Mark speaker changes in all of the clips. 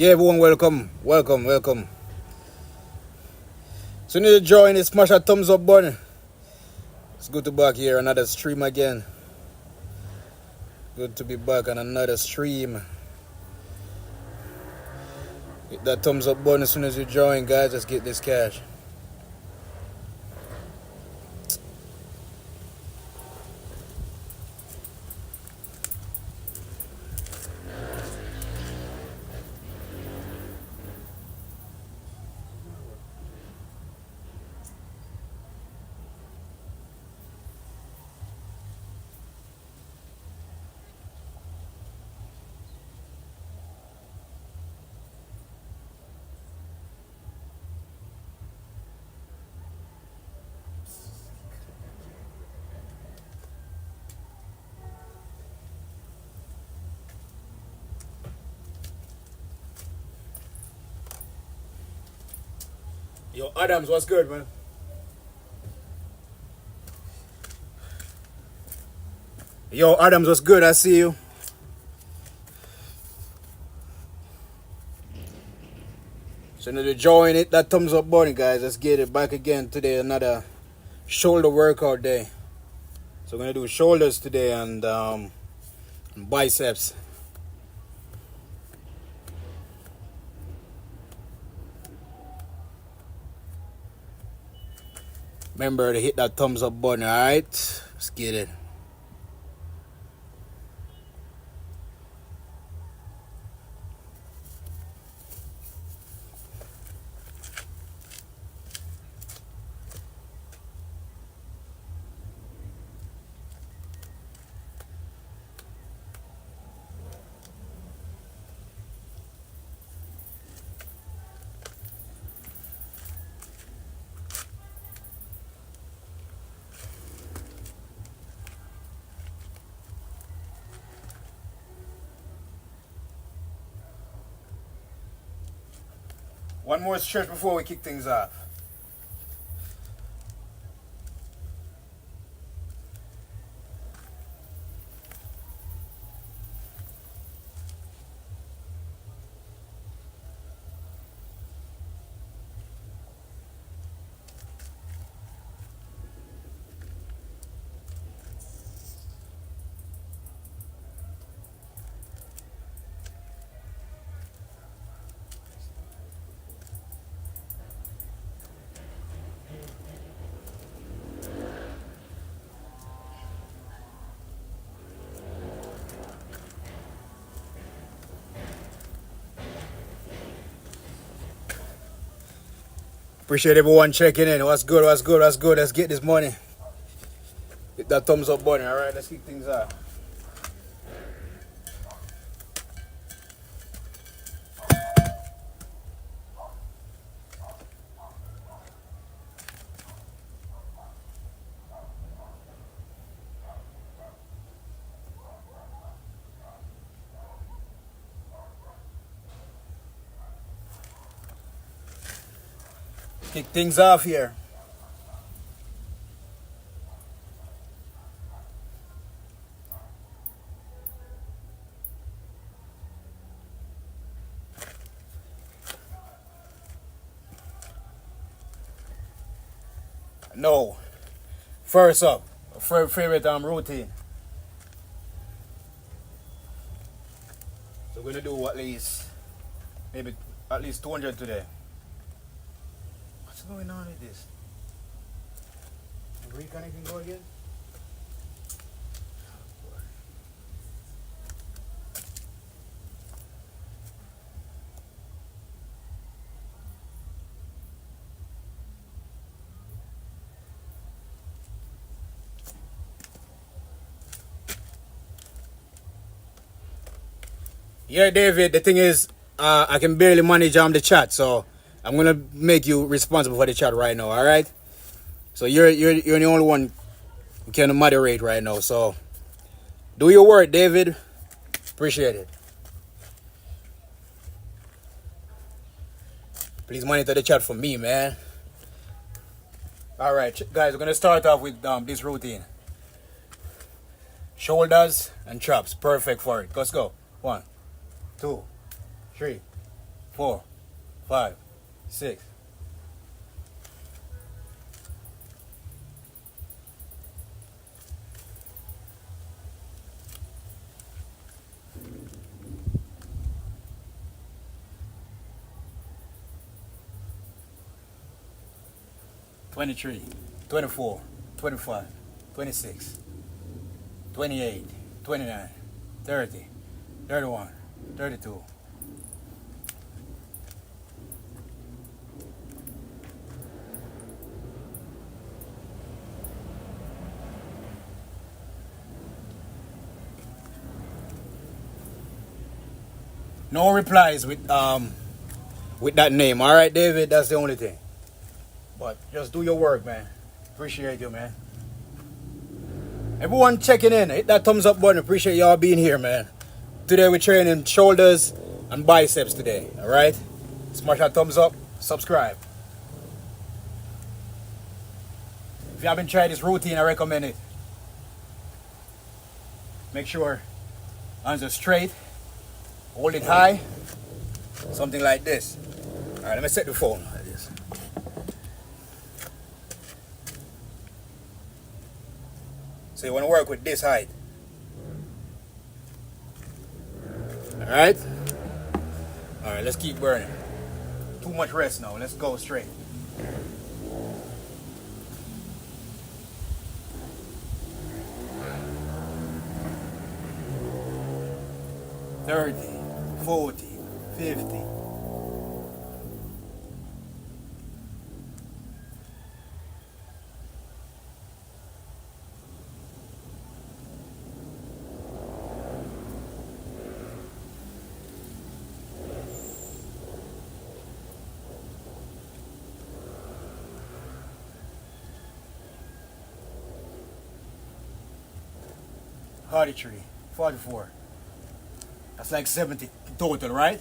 Speaker 1: Yeah, everyone, welcome. So you need to join it, smash a thumbs up button. It's good to be back here, another stream again. Good to be back on another stream. Hit that thumbs up button as soon as you join, guys. Let's get this cash. Yo, Adams, what's good, man? Yo, Adams, what's good? I see you. So now to join it, that thumbs up button, guys. Let's get it back again today. Another shoulder workout day. So we're gonna do shoulders today and biceps. Remember to hit that thumbs up button, alright? Let's get it. One more stretch before we kick things off. Appreciate everyone checking in. What's good? Let's get this money. Hit that thumbs up button, alright? Let's kick things off. Kick things off here. No. First up, favorite routine. So we're gonna do maybe at least 200 today. What's going on with this? Reconnecting go again? Yeah, David, the thing is, I can barely manage the chat, so I'm gonna make you responsible for the chat right now, alright? So you're the only one who can moderate right now, so do your work, David. Appreciate it. Please monitor the chat for me, man. Alright, guys, we're gonna start off with this routine. Shoulders and traps, perfect for it. Let's go. 1, 2, 3, 4, 5, 6. $23, $24, $25, $26, $28, $29, $30, $31, $32. No replies with that name. All right, David, that's the only thing. But just do your work, man. Appreciate you, man. Everyone checking in, hit that thumbs up button. Appreciate y'all being here, man. Today we're training shoulders and biceps today. All right, smash that thumbs up, subscribe. If you haven't tried this routine, I recommend it. Make sure arms are straight, hold it high, something like this. All right, let me set the phone like this. So you want to work with this height. All right, let's keep burning. Too much rest now. Let's go straight. $30, $40, $50. Hardy tree, 44. That's like 70 total, right?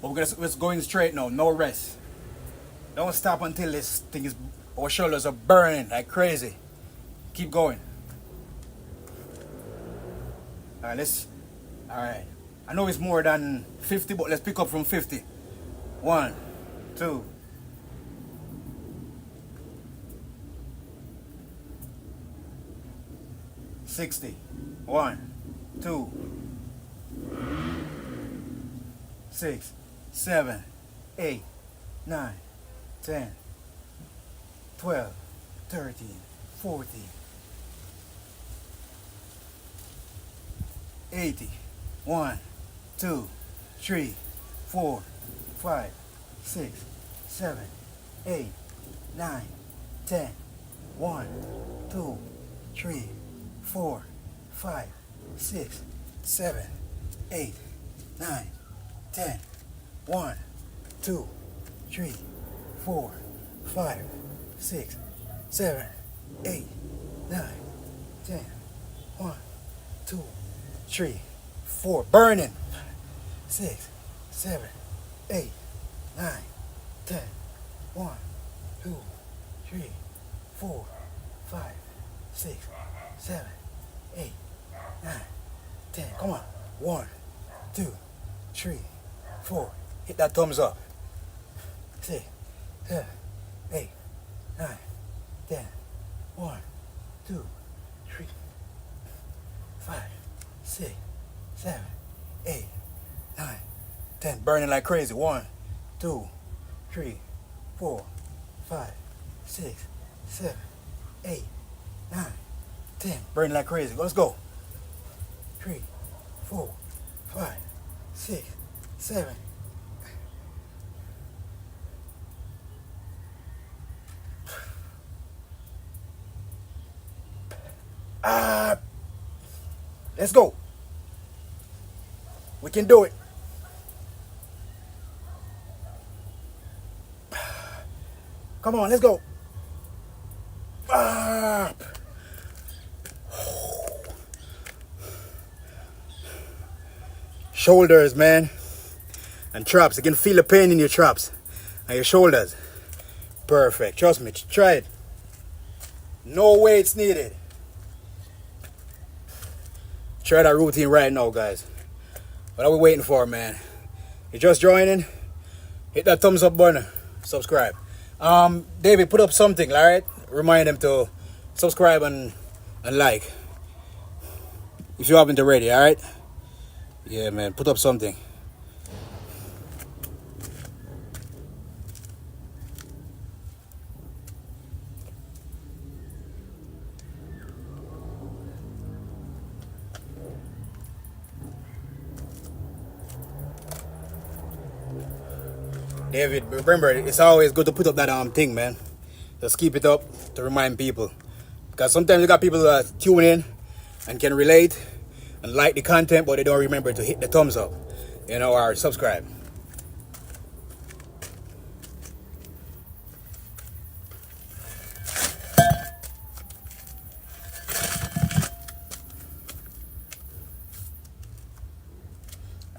Speaker 1: But we're going straight now, no rest. Don't stop until this thing is, our shoulders are burning like crazy. Keep going. All right. I know it's more than 50, but let's pick up from 50. 1, 2. 60. 1, 2, 6, 7, 8, 9, 10, 12, 13, 14, 80. 1, 2, 3, 4, 5, 6, 7, 8, 9, 10. 1, 2, 3, 4, 5, 6, 7, 8, 9, 10. 1, 2, 3, 4, 5, 6, 7, 8, 9, 10. 1, 2, 3, 4. Burning. 6, 7, 8, 9, 10. 1, 2, 3, 4, 5, 6, 7, 8, 9, 10. Come on. 1, 2, 3, 4. Hit that thumbs up. 6, 7, 8, 9, 10. 1, 2, 3, 5, 6, 7, 8, 9, 10. Burning like crazy. 1, 2, 3, 4, 5, 6, 7, 8, 9, 10. Burning like crazy. Let's go. 3, 4, 5, 6, 7. Let's go. We can do it. Come on, let's go. Shoulders, man, and traps. You can feel the pain in your traps and your shoulders. Perfect. Trust me. Try it. No weights needed. Try that routine right now, guys. What are we waiting for, man? You're just joining? hit that thumbs up button, subscribe. David, put up something, all right? Remind them to subscribe and like if you haven't already, all right? Yeah, man, put up something. David, remember, it's always good to put up that thing, man. Just keep it up to remind people. Because sometimes you got people that tune in and can relate and like the content, but they don't remember to hit the thumbs up, or subscribe.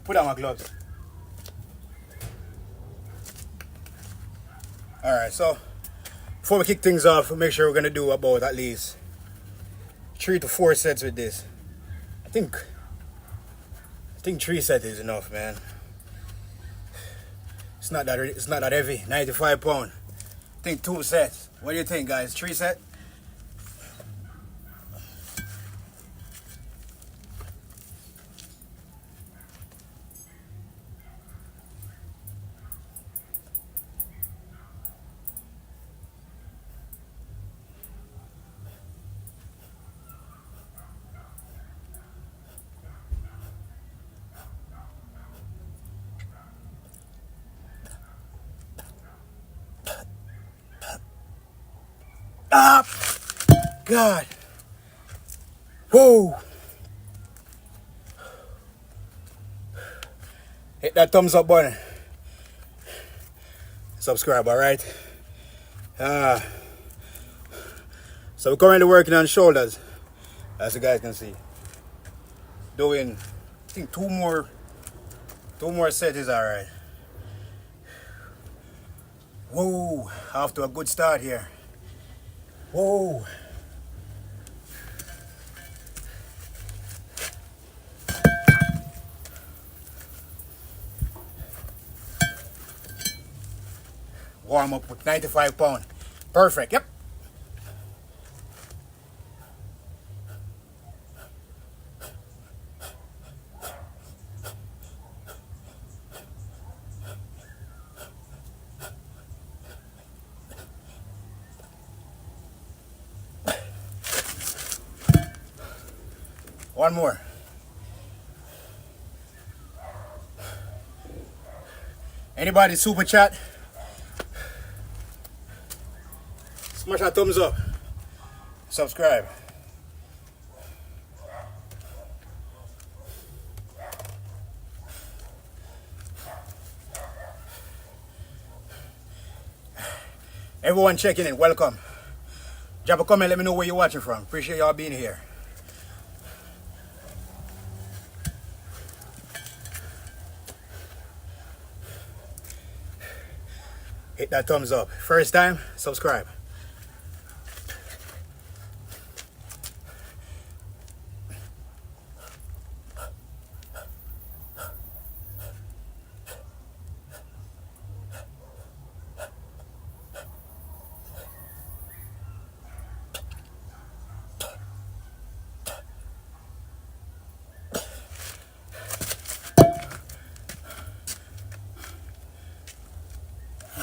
Speaker 1: Put on my gloves. Alright, so before we kick things off, we'll make sure we're going to do about at least 3 to 4 sets with this. I think 3 sets is enough, man. It's not that heavy, 95 pounds. I think 2 sets. What do you think, guys? 3 sets? Ah! God. Whoa. Hit that thumbs up button. Subscribe, alright? So we're currently working on shoulders, as you guys can see. Doing, I think 2 more sets is alright. Whoa, off to a good start here. Whoa. Warm up with 95 pounds. Perfect, yep. One more. Anybody super chat? Smash that thumbs up. Subscribe. Everyone checking in, welcome. Drop a comment, let me know where you're watching from. Appreciate y'all being here. Hit that thumbs up. First time, subscribe.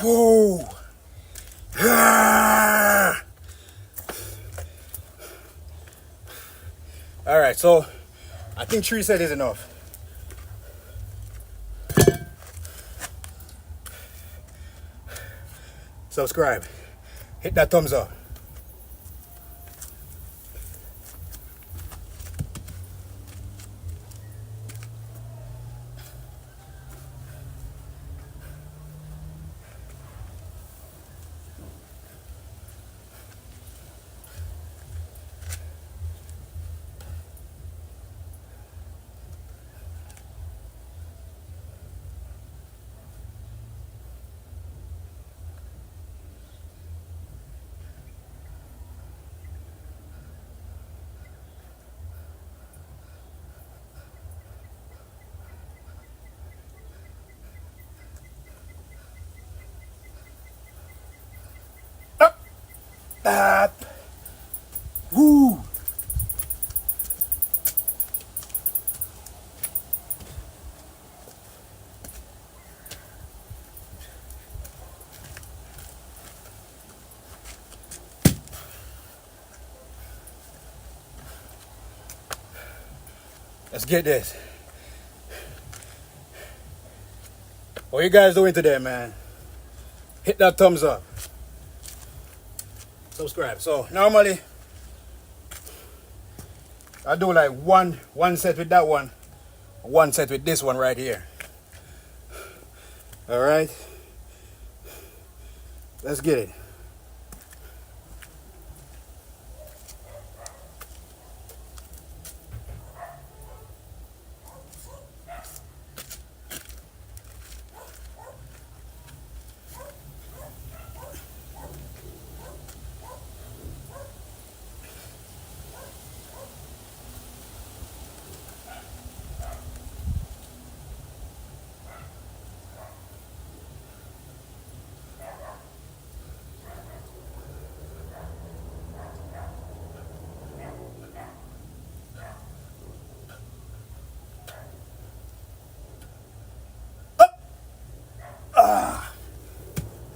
Speaker 1: Whoa! Ah! All right, so I think 3 sets is enough. Subscribe. Hit that thumbs up. Woo! Let's get this. What you guys doing today, man? Hit that thumbs up. Subscribe. So normally I do like one set with that one set with this one right here. All right. Let's get it.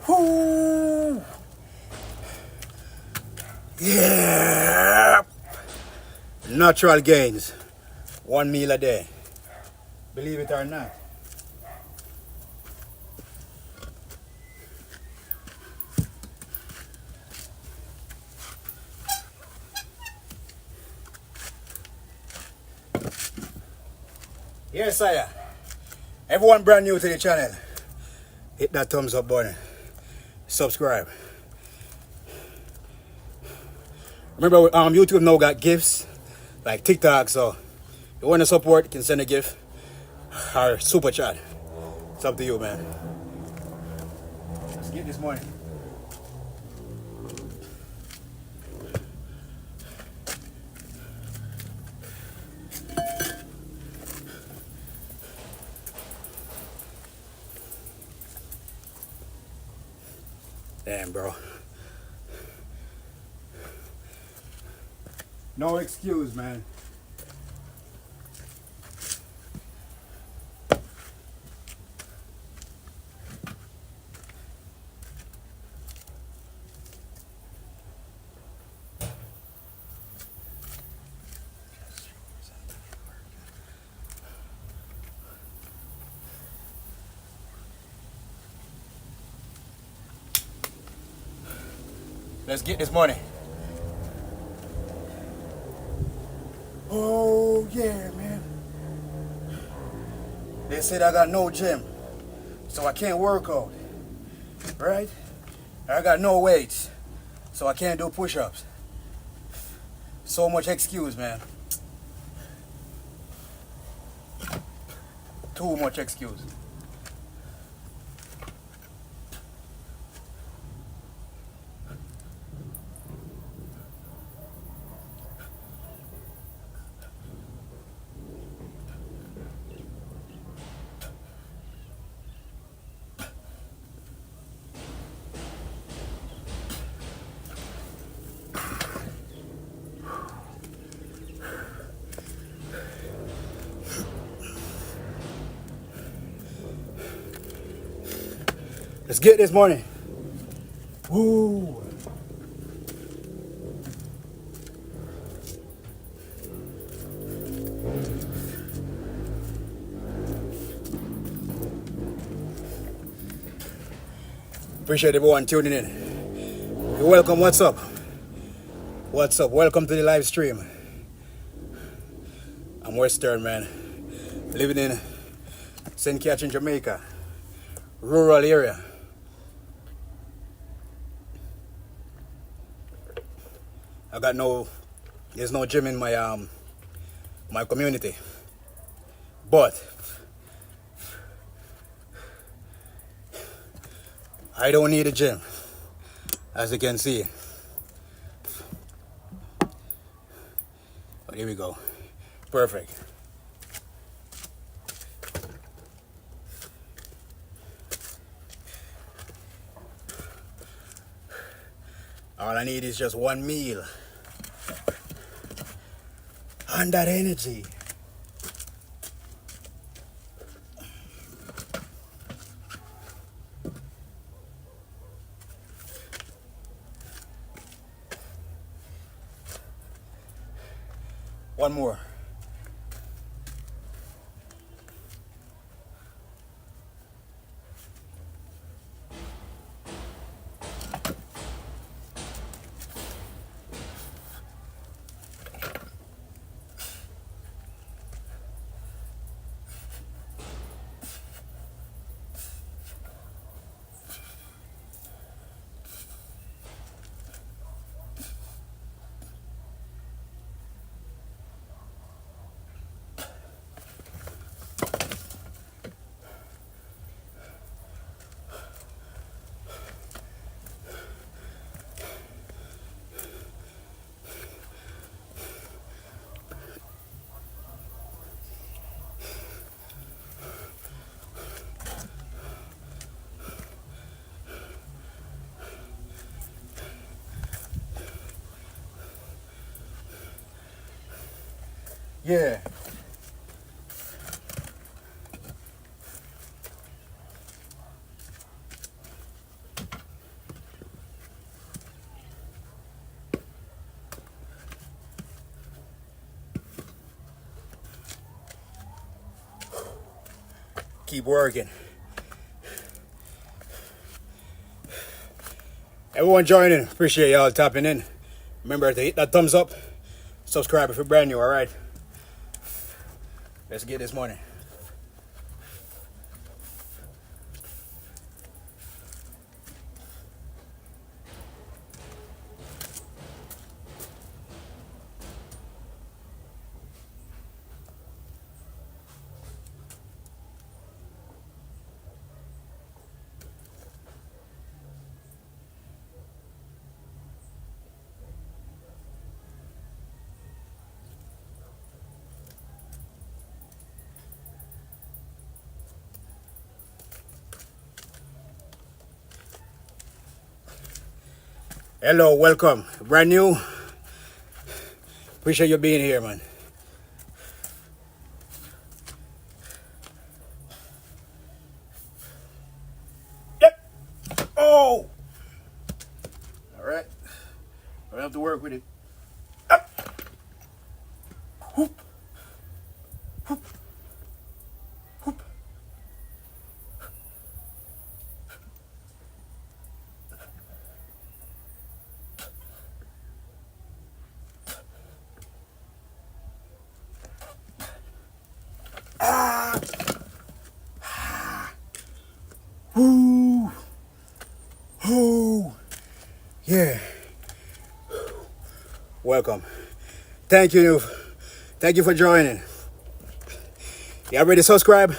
Speaker 1: Whoo! Yeah! Natural gains. 1 meal a day. Believe it or not. Yes, sire. Everyone brand new to the channel, hit that thumbs up button. Subscribe. Remember, YouTube now got gifts like TikTok, so if you want to support, you can send a gift or super chat. It's up to you, man. Let's get this money. Damn, bro. No excuse, man. Let's get this money. Oh yeah, man. They said I got no gym, so I can't work out, right? I got no weights, so I can't do push-ups. So much excuse, man. Too much excuse. Let's get this money. Woo. Appreciate everyone tuning in. You're welcome. What's up? What's up? Welcome to the live stream. I'm Western, man. Living in St. Catherine, Jamaica. Rural area. There's no gym in my community. But I don't need a gym, as you can see. But here we go. Perfect. All I need is just one meal. on that energy. One more. Yeah. Keep working. Everyone joining, appreciate y'all tapping in. Remember to hit that thumbs up, subscribe if you're brand new, alright? Let's get this money. Hello, welcome. Brand new. Appreciate you being here, man. Yep. Oh! Alright. I don't have to work with it. Up. Whoop. Whoop. Whoop. Ah. Woo. Oh. Yeah. Welcome. Thank you. Thank you for joining. You already subscribed?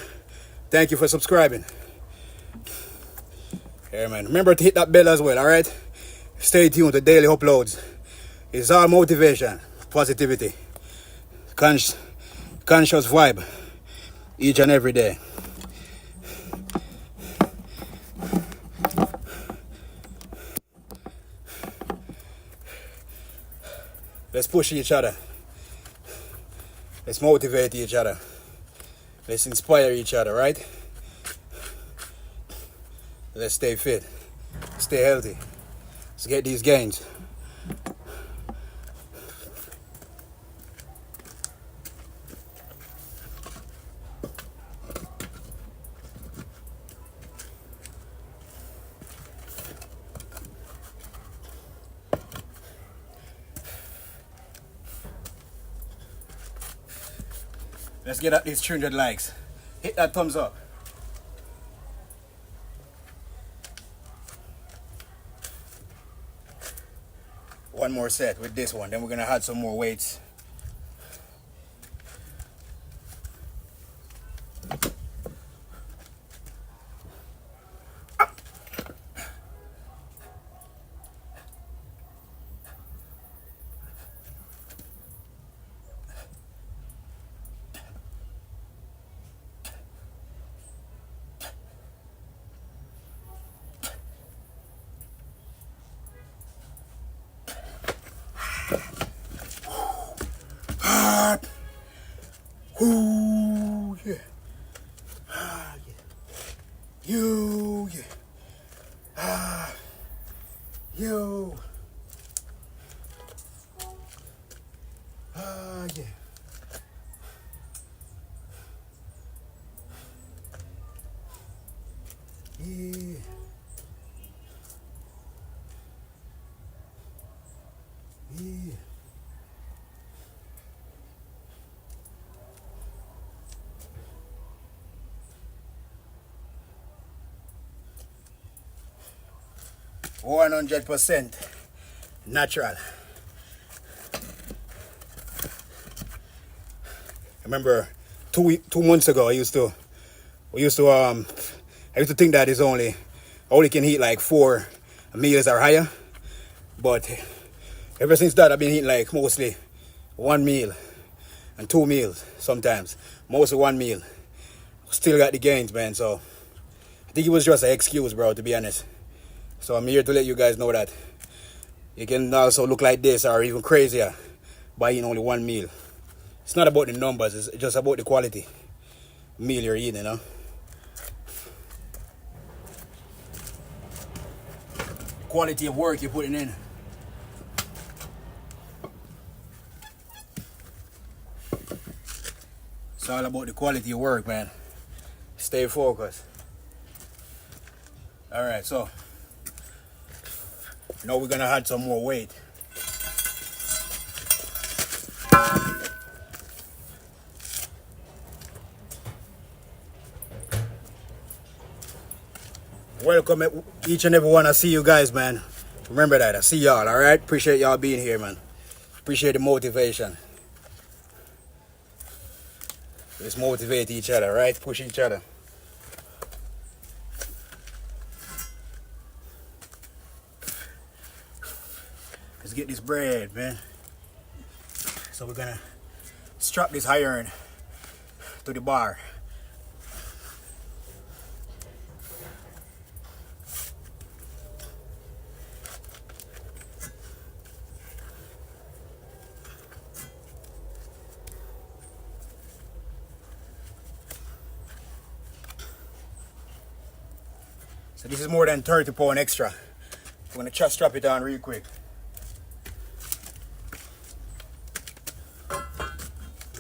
Speaker 1: Thank you for subscribing. Yeah, man. Remember to hit that bell as well, alright? Stay tuned to daily uploads. It's all motivation, positivity, conscious vibe each and every day. Let's push each other. Let's motivate each other. Let's inspire each other, right? Let's stay fit. Stay healthy. Let's get these gains. Let's get at these 300 likes. Hit that thumbs up. One more set with this one. Then we're gonna add some more weights. Yo. Yeah. Yeah. Yeah. $100% natural. I remember 2 months ago, I used to think that is only can eat like 4 meals or higher, but ever since that I've been eating like mostly 1 meal and 2 meals sometimes, mostly 1 meal. Still got the gains, man. So I think it was just an excuse, bro, to be honest. So I'm here to let you guys know that you can also look like this or even crazier by eating only 1 meal. It's not about the numbers, it's just about the quality meal you're eating, you know. Quality of work you're putting in. It's all about the quality of work, man. Stay focused. Alright, so now we're gonna add some more weight. Welcome each and every one. I see you guys, man. Remember that. I see y'all, alright? Appreciate y'all being here, man. Appreciate the motivation. Let's motivate each other, right? Push each other. Let's get this bread, man. So we're gonna strap this iron to the bar. So this is more than 30 pounds extra. I'm gonna just strap it on real quick.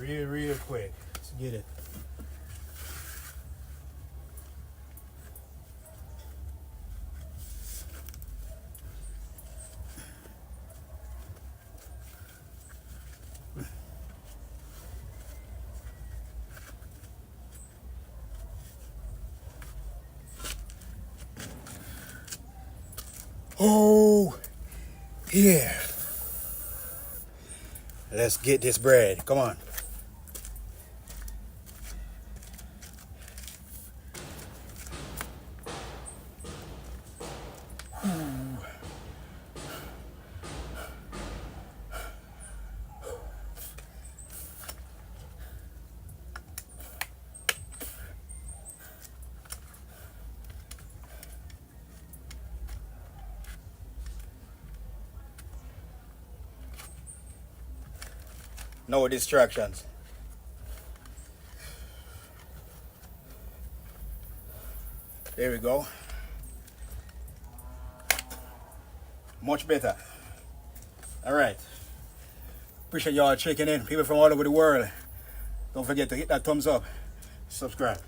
Speaker 1: Real quick. Let's get it. Oh, yeah. Let's get this bread. Come on. No distractions. There we go. Much better. All right. Appreciate y'all checking in. People from all over the world. Don't forget to hit that thumbs up. Subscribe.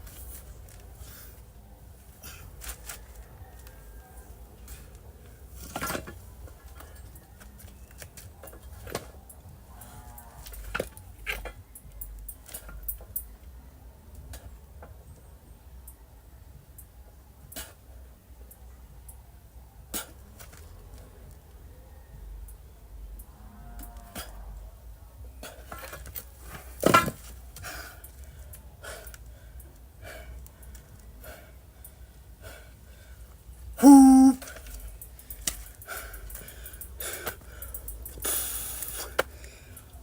Speaker 1: Whoop.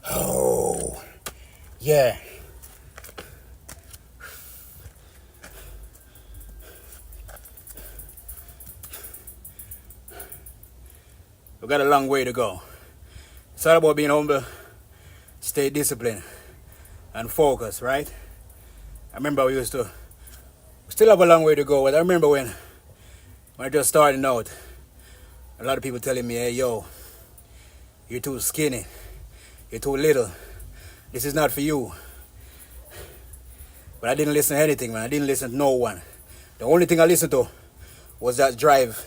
Speaker 1: Oh, yeah. We've got a long way to go. It's all about being humble, stay disciplined, and focus, right? I remember we still have a long way to go, but I remember when I just starting out, A lot of people telling me, hey, yo, you're too skinny. You're too little. This is not for you. But I didn't listen to anything, man. I didn't listen to no one. The only thing I listened to was that drive,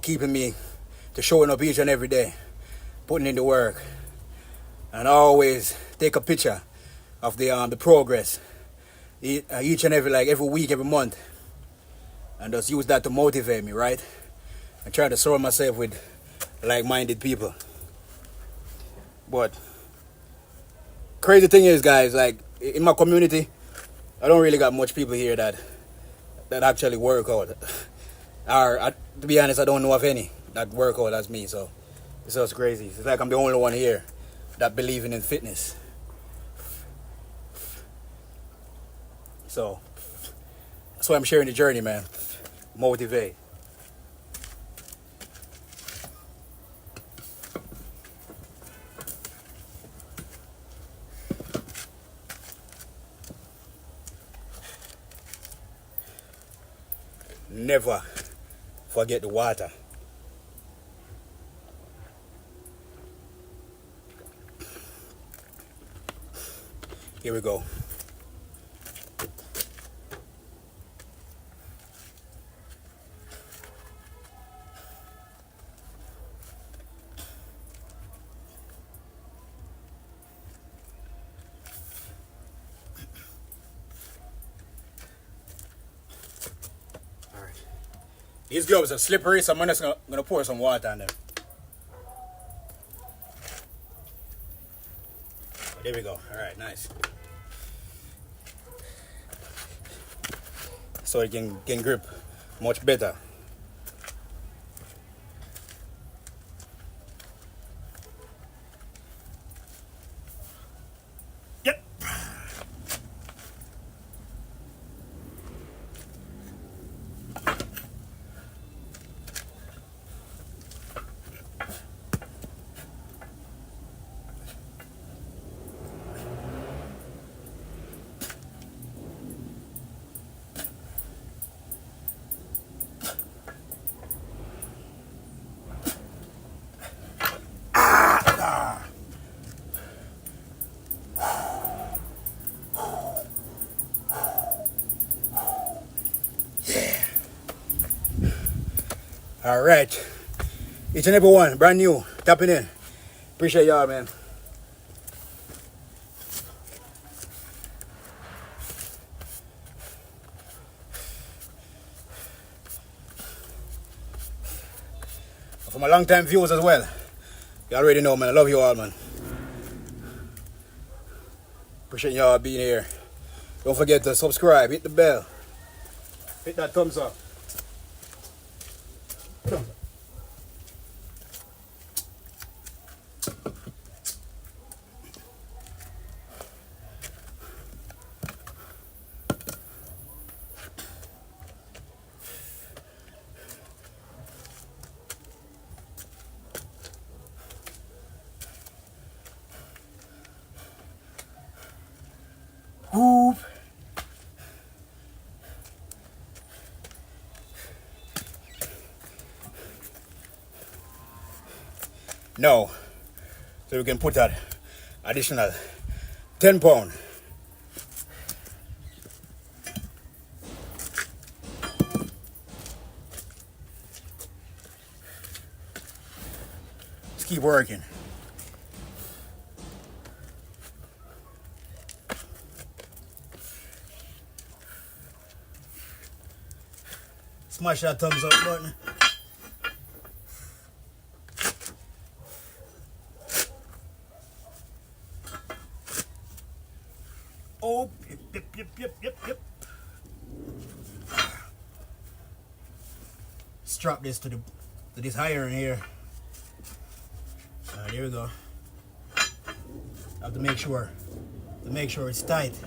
Speaker 1: keeping me to showing up each and every day, putting in the work. And I always take a picture of the progress each and every week, every month. And just use that to motivate me, right? And try to surround myself with like-minded people. But crazy thing is, guys, like in my community, I don't really got much people here that actually work out. Or to be honest, I don't know of any that work out as me. So it's just crazy. It's like I'm the only one here that believing in fitness. So that's why I'm sharing the journey, man. Motivate. Never forget the water. Here we go. These gloves are slippery, so I'm just gonna pour some water on them. There we go. All right, nice. So it can grip much better. Yep. All right, each and every one, brand new, tapping in. Appreciate y'all, man. For my long-time viewers as well, you already know, man. I love you all, man. Appreciate y'all being here. Don't forget to subscribe, hit the bell, hit that thumbs up. Whoop. No, so we can put that additional 10 pounds. Let's keep working. Smash that thumbs up button. Oh, yep. Strap this to this iron here. There we go. I have to make sure it's tight.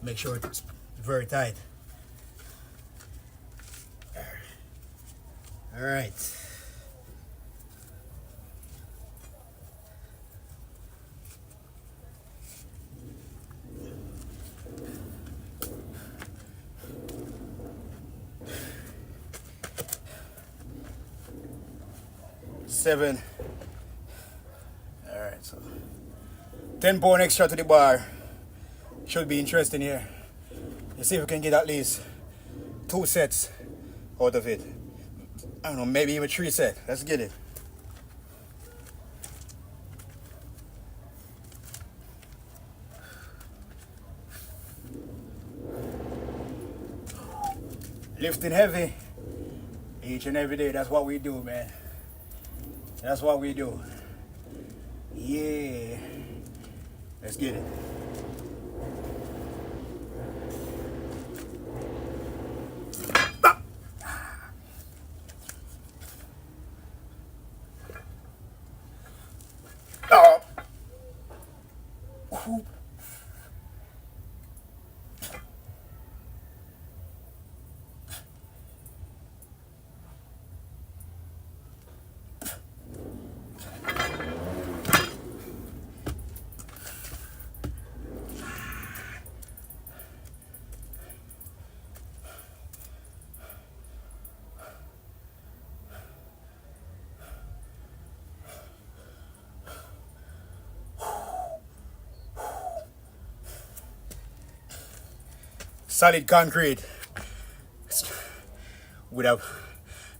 Speaker 1: Make sure it's very tight. All right. 7. Alright, so 10 pound extra to the bar. Should be interesting here. Let's see if we can get at least 2 sets out of it. I don't know, maybe even 3 sets. Let's get it. Lifting heavy each and every day. That's what we do, man. That's what we do. Yeah. Let's get it. Oh. Solid concrete with a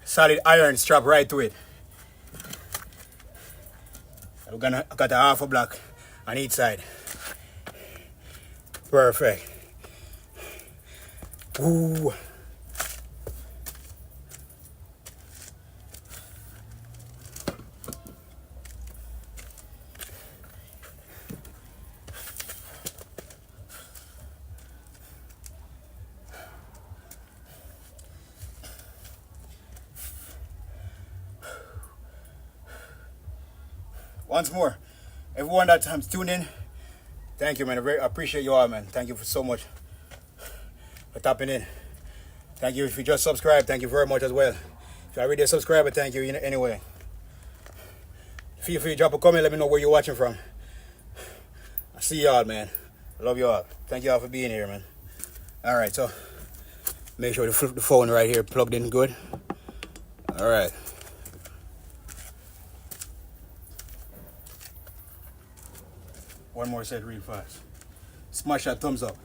Speaker 1: solid iron strap right to it. We're gonna got a half a block on each side. Perfect. Ooh. Once more, everyone that tuned in, thank you, man. I appreciate you all, man. Thank you so much for tapping in. Thank you if you just subscribed. Thank you very much as well. If you're already a subscriber, thank you anyway. Feel free to drop a comment. Let me know where you're watching from. I see y'all, man. I love you all. Thank you all for being here, man. All right, so make sure the phone right here plugged in good. All right. One more set real fast. Smash that thumbs up.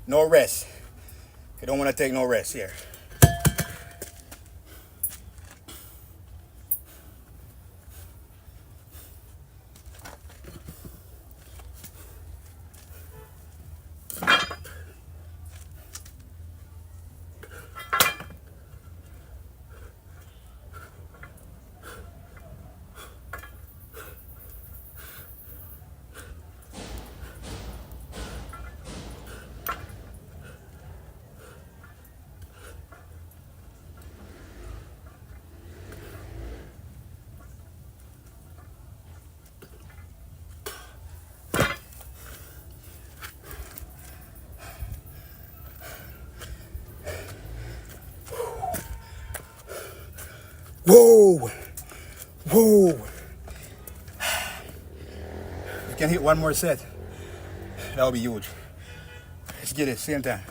Speaker 1: No rest. You don't want to take no rest here. Whoa! Whoa! If you can hit one more set, that'll be huge. Let's get it, same time.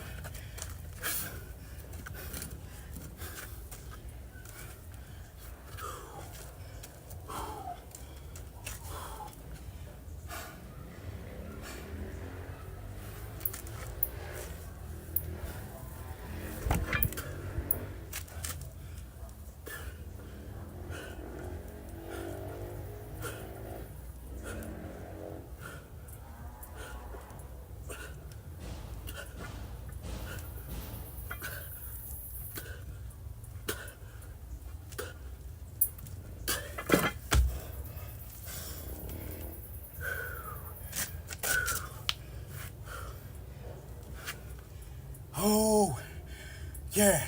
Speaker 1: Yeah.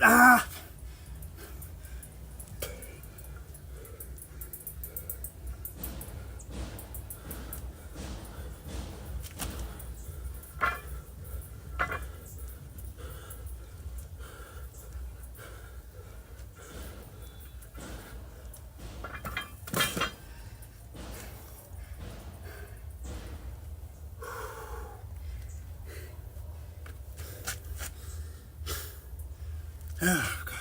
Speaker 1: Ah. Oh, God.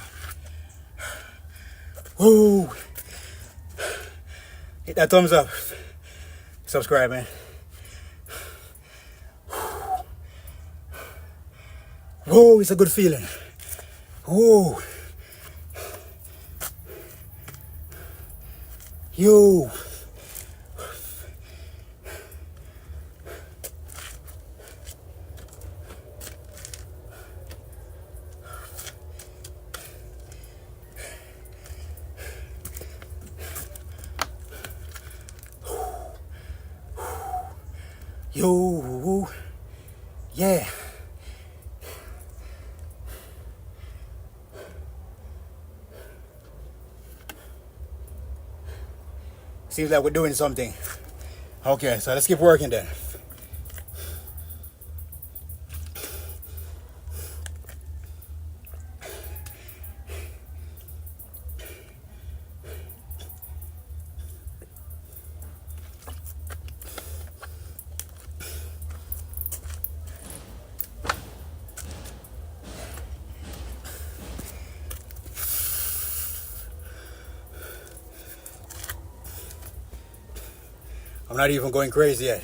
Speaker 1: Whoa. Hit that thumbs up. Subscribe, man. Whoa, it's a good feeling. Whoa. Yo. Yo. Yeah. Seems like we're doing something. Okay, so let's keep working then. I'm not even going crazy yet.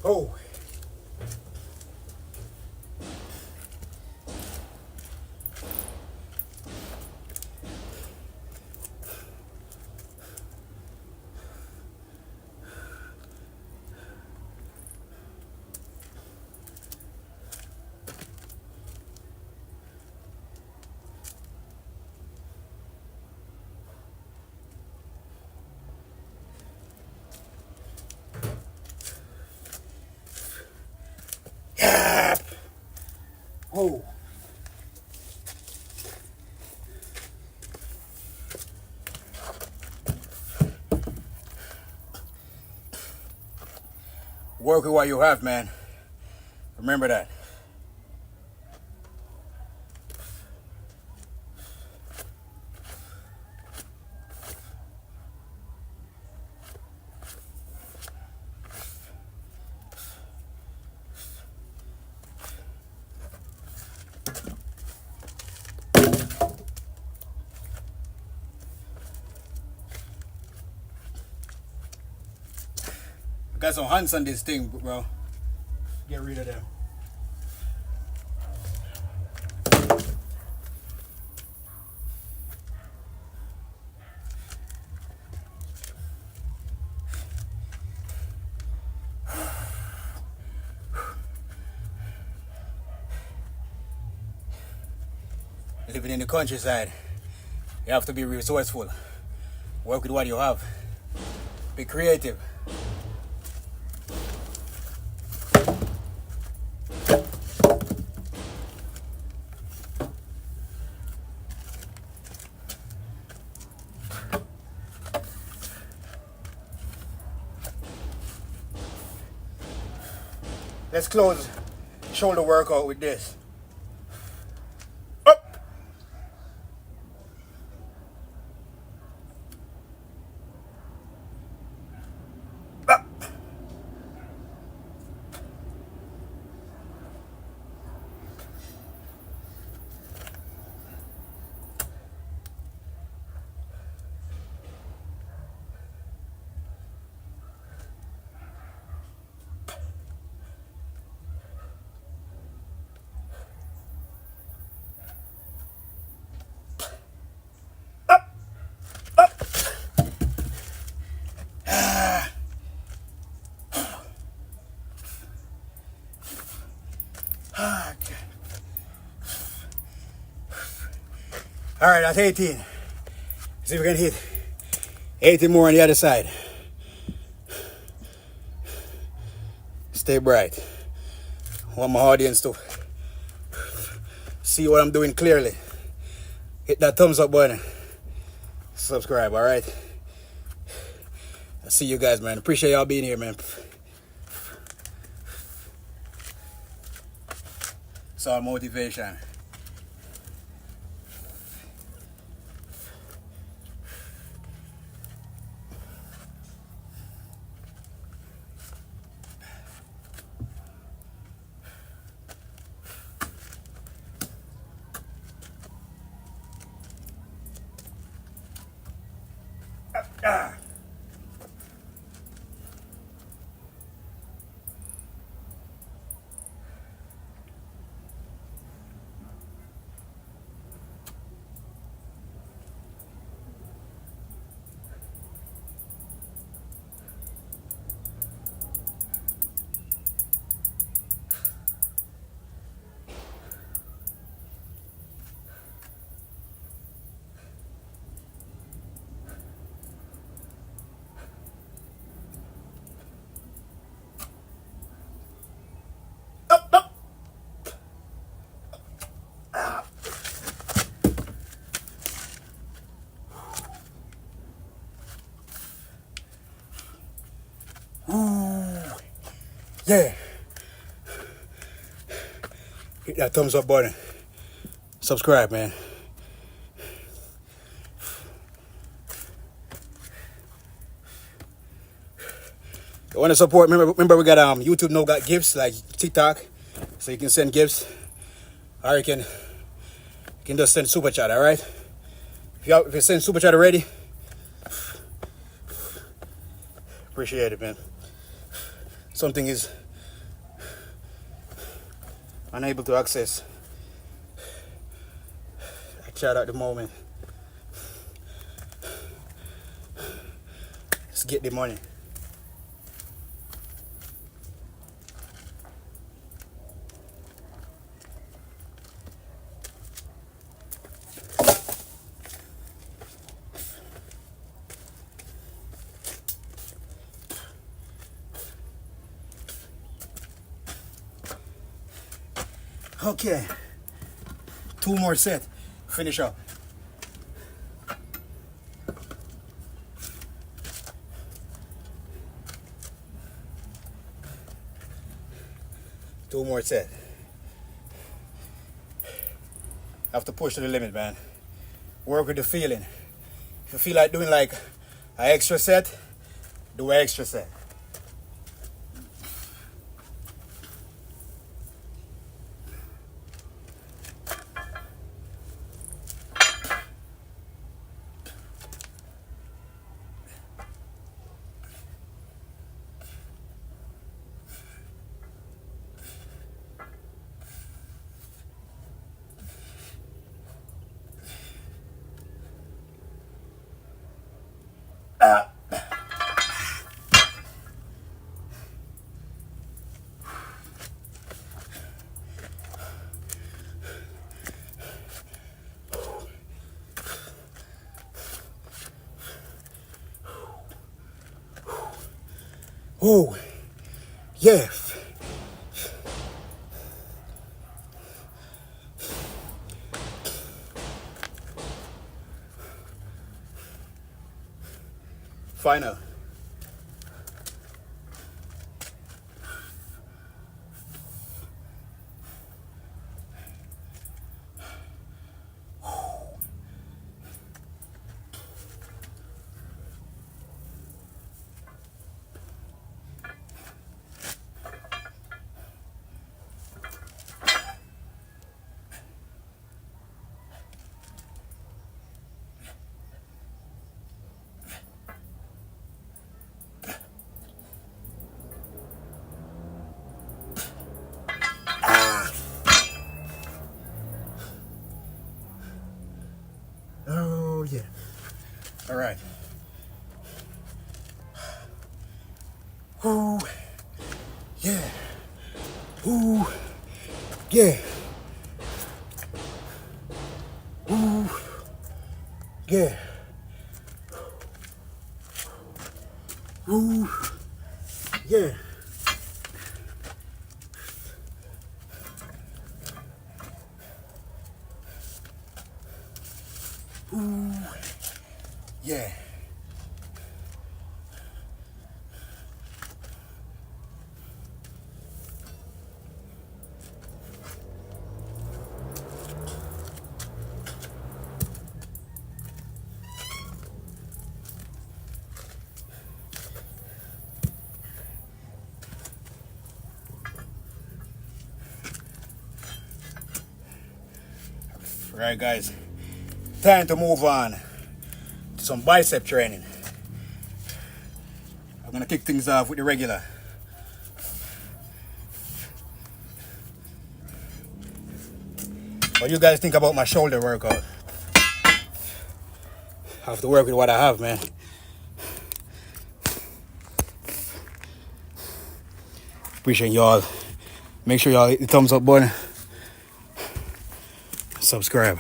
Speaker 1: Oh. Yeah. Oh. Work with what you have, man. Remember that. Got some hunts on this thing, bro. Get rid of them. Living in the countryside, you have to be resourceful. Work with what you have. Be creative. Let's close shoulder workout with this. Up. Up. All right, that's 18. See if we can hit 18 more on the other side. Stay bright. I want my audience to see what I'm doing clearly. Hit that thumbs up button. Subscribe, all right? I'll see you guys, man. Appreciate y'all being here, man. It's all motivation. Yeah. Hit that thumbs up button. Subscribe, man. You want to support? Remember we got YouTube now got gifts like TikTok, so you can send gifts, or you can just send super chat. All right. If you send super chat already, appreciate it, man. Something is unable to access a chat at the moment. Let's get the money. Okay, 2 more sets. Finish up. Two more sets. Have to push to the limit, man. Work with the feeling. If you feel like doing like an extra set, do an extra set. Oh, yeah. Final. Oh, yeah. All right. Ooh, yeah. Ooh, Yeah. Ooh. Yeah. Ooh. Yeah. Ooh. Yeah. Right, guys, time to move on to some bicep training. I'm gonna kick things off with the regular. What do you guys think about my shoulder workout? I have to work with what I have, man. Appreciate y'all. Make sure y'all hit the thumbs up button. Subscribe.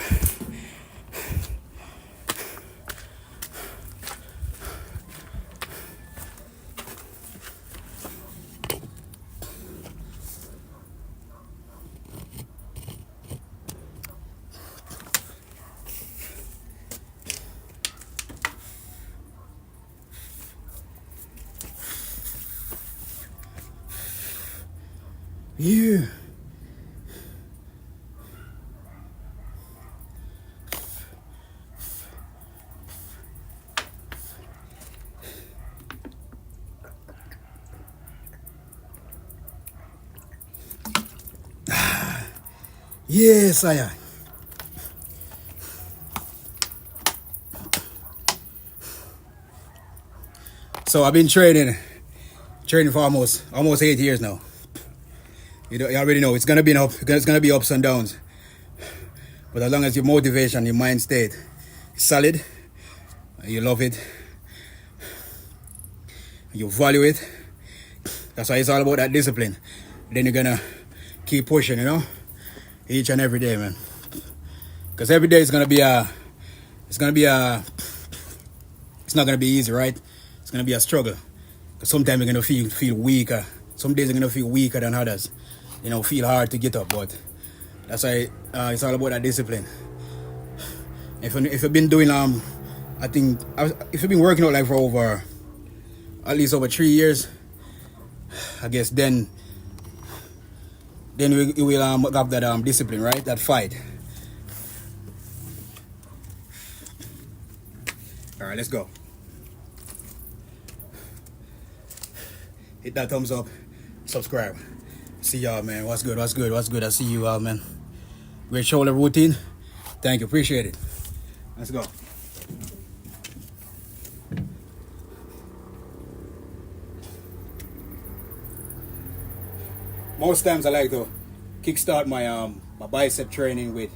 Speaker 1: Yeah. Yes, I am. So I've been training for almost 8 years now. You already know it's gonna be ups and downs. But as long as your motivation, your mind state is solid, you love it, you value it, that's why it's all about that discipline. Then you're gonna keep pushing, each and every day, man. Because every day it's not gonna be easy, right? It's gonna be a struggle. Because sometimes you're gonna feel weaker. Some days you're gonna feel weaker than others. Feel hard to get up, but that's why it's all about that discipline. If you've been doing if you've been working out like for at least over 3 years, I guess then you will have that discipline, right? That fight. All right, let's go. Hit that thumbs up, subscribe. See y'all, man. What's good? I see you all, man. Great shoulder routine. Thank you, appreciate it. Let's go. Most times I like to kickstart my bicep training with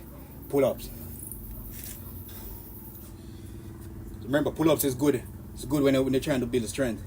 Speaker 1: pull-ups. Remember, pull-ups is good. It's good when you're trying to build strength.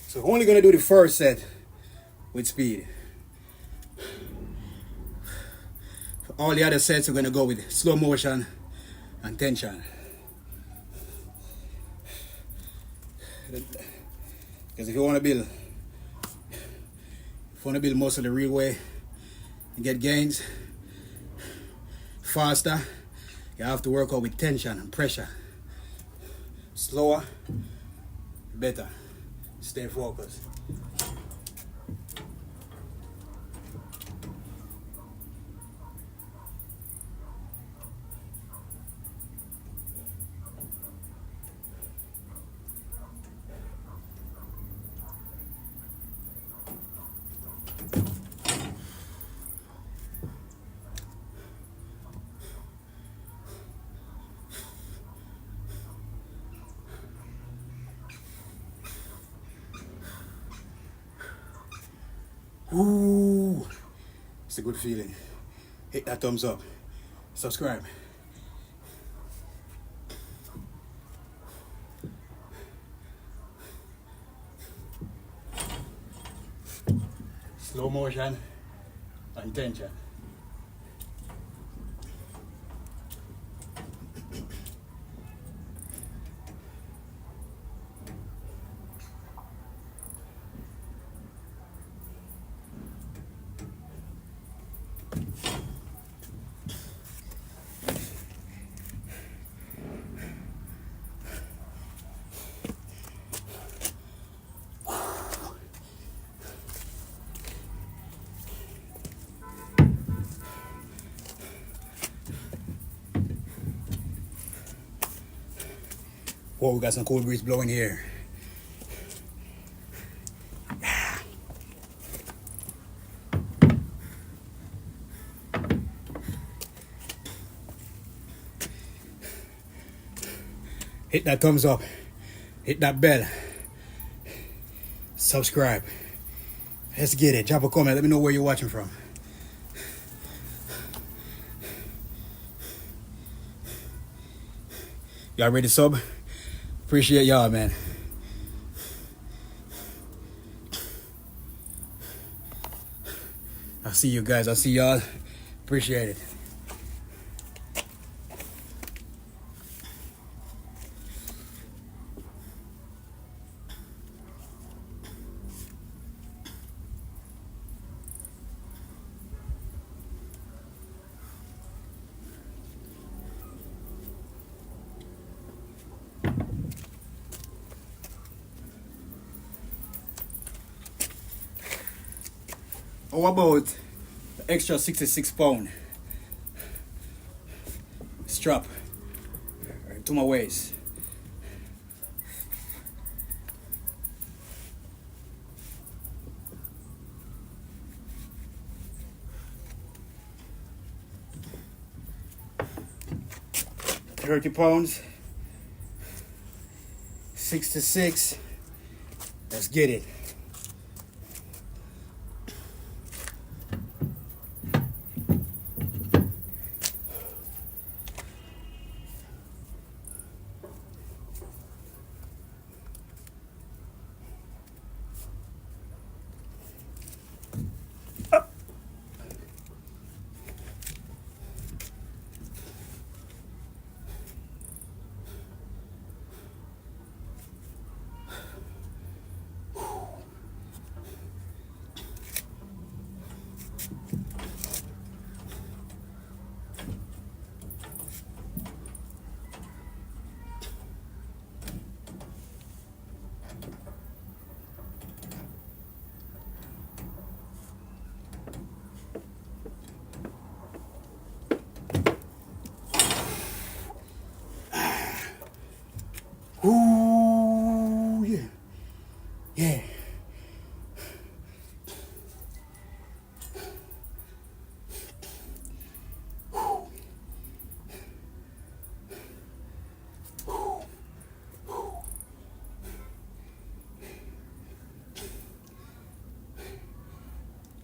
Speaker 1: So we're only gonna do the first set with speed. For all the other sets, we're gonna go with slow motion and tension. Because if you wanna build muscle the real way and get gains faster, you have to work out with tension and pressure. Slower, better. Stay focused. Ooh, it's a good feeling. Hit that thumbs up. Subscribe. Slow motion and tension. Whoa, we got some cold breeze blowing here. Hit that thumbs up. Hit that bell. Subscribe. Let's get it. Drop a comment. Let me know where you're watching from. Y'all ready to sub? Appreciate y'all, man. I see you guys. I see y'all. Appreciate it. How about the extra 66-pound strap to my waist? £30, 66. Let's get it. Ooh, yeah. Yeah.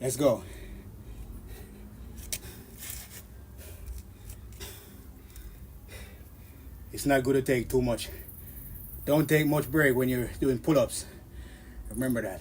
Speaker 1: Let's go. It's not good to take too much. Don't take much break when you're doing pull-ups. Remember that.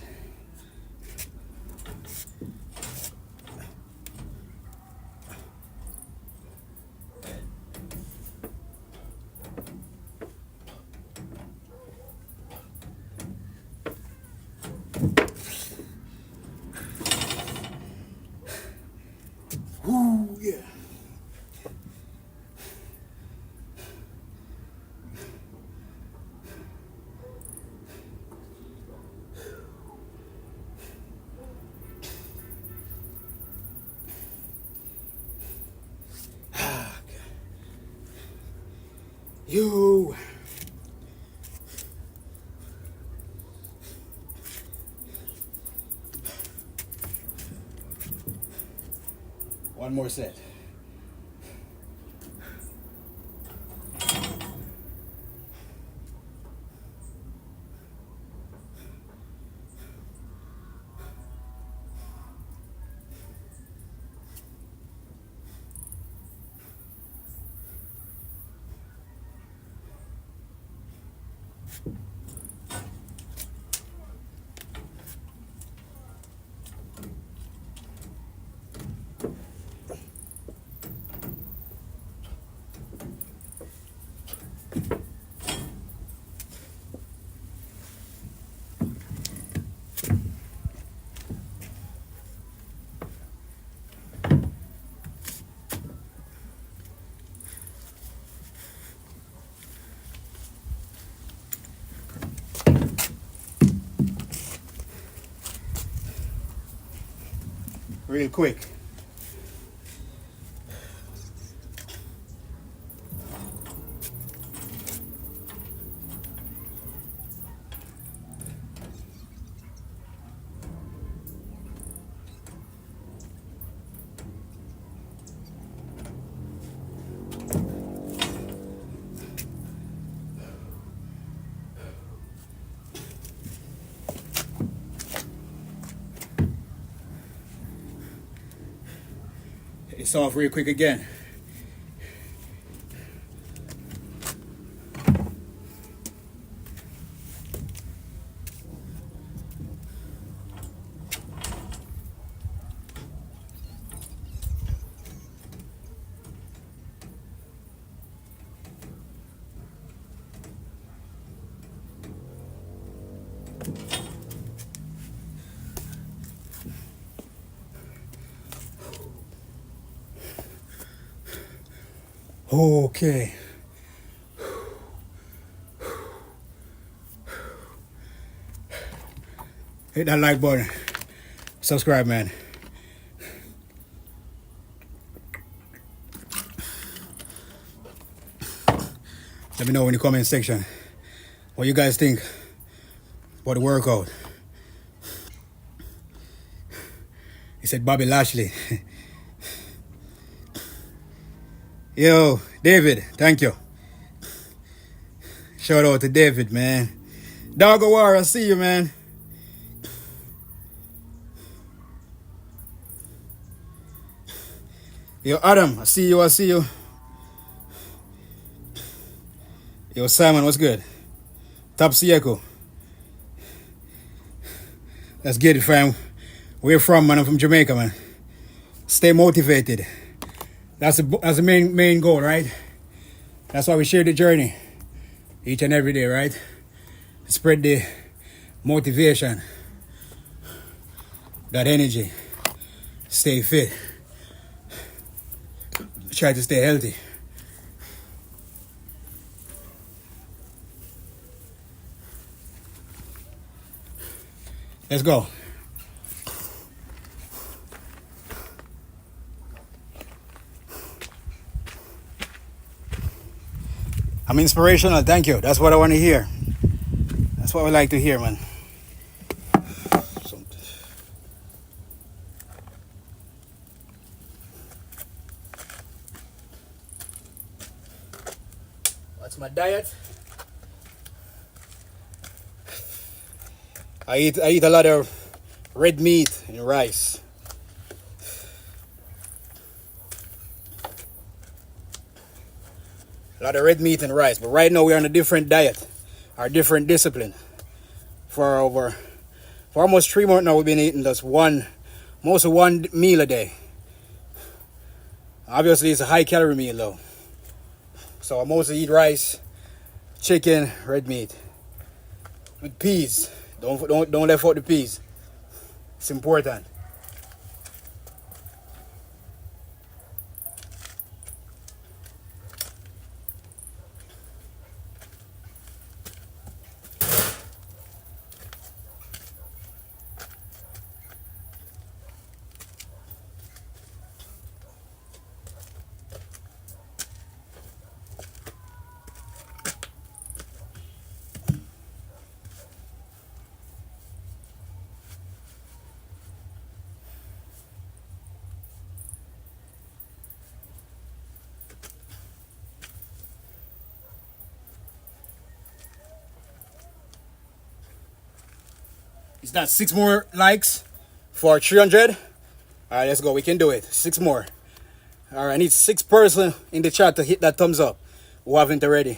Speaker 1: Ooh, yeah. You. One more set. Real quick. It's off real quick again. Okay. Hit that like button. Subscribe, man. Let me know in the comment section what you guys think about the workout. He said Bobby Lashley. Yo, David, thank you. Shout out to David, man. Dog of War, I see you, man. Yo, Adam, I see you, I see you. Yo, Simon, what's good? Top Sieko. Let's get it, fam. Where you from, man? I'm from Jamaica, man. Stay motivated. That's the main goal, right? That's why we share the journey each and every day, right? Spread the motivation, that energy. Stay fit. Try to stay healthy. Let's go. I'm inspirational, thank you. That's what I want to hear. That's what we like to hear, man. What's my diet? I eat a lot of red meat and rice. A lot of red meat and rice. But right now we're on a different diet, our different discipline. For almost 3 months now we've been eating just one meal a day. Obviously it's a high calorie meal though. So I mostly eat rice, chicken, red meat. With peas. Don't left out the peas. It's important. It's not 6 more likes for 300. All right, let's go. We can do it. 6 more. All right, I need 6 person in the chat to hit that thumbs up who haven't already.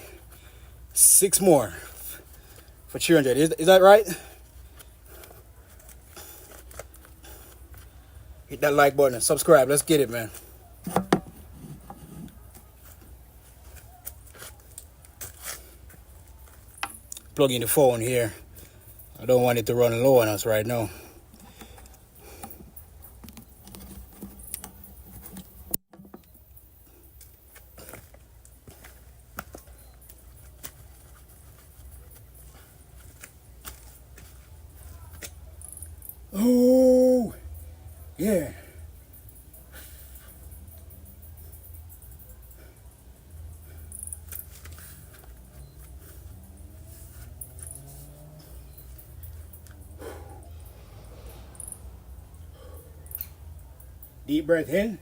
Speaker 1: 6 more. for 300. Is that right? Hit that like button and subscribe. Let's get it, man. Plug in the phone here. I don't want it to run low on us right now. Oh, yeah. Deep breath in.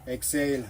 Speaker 1: Exhale.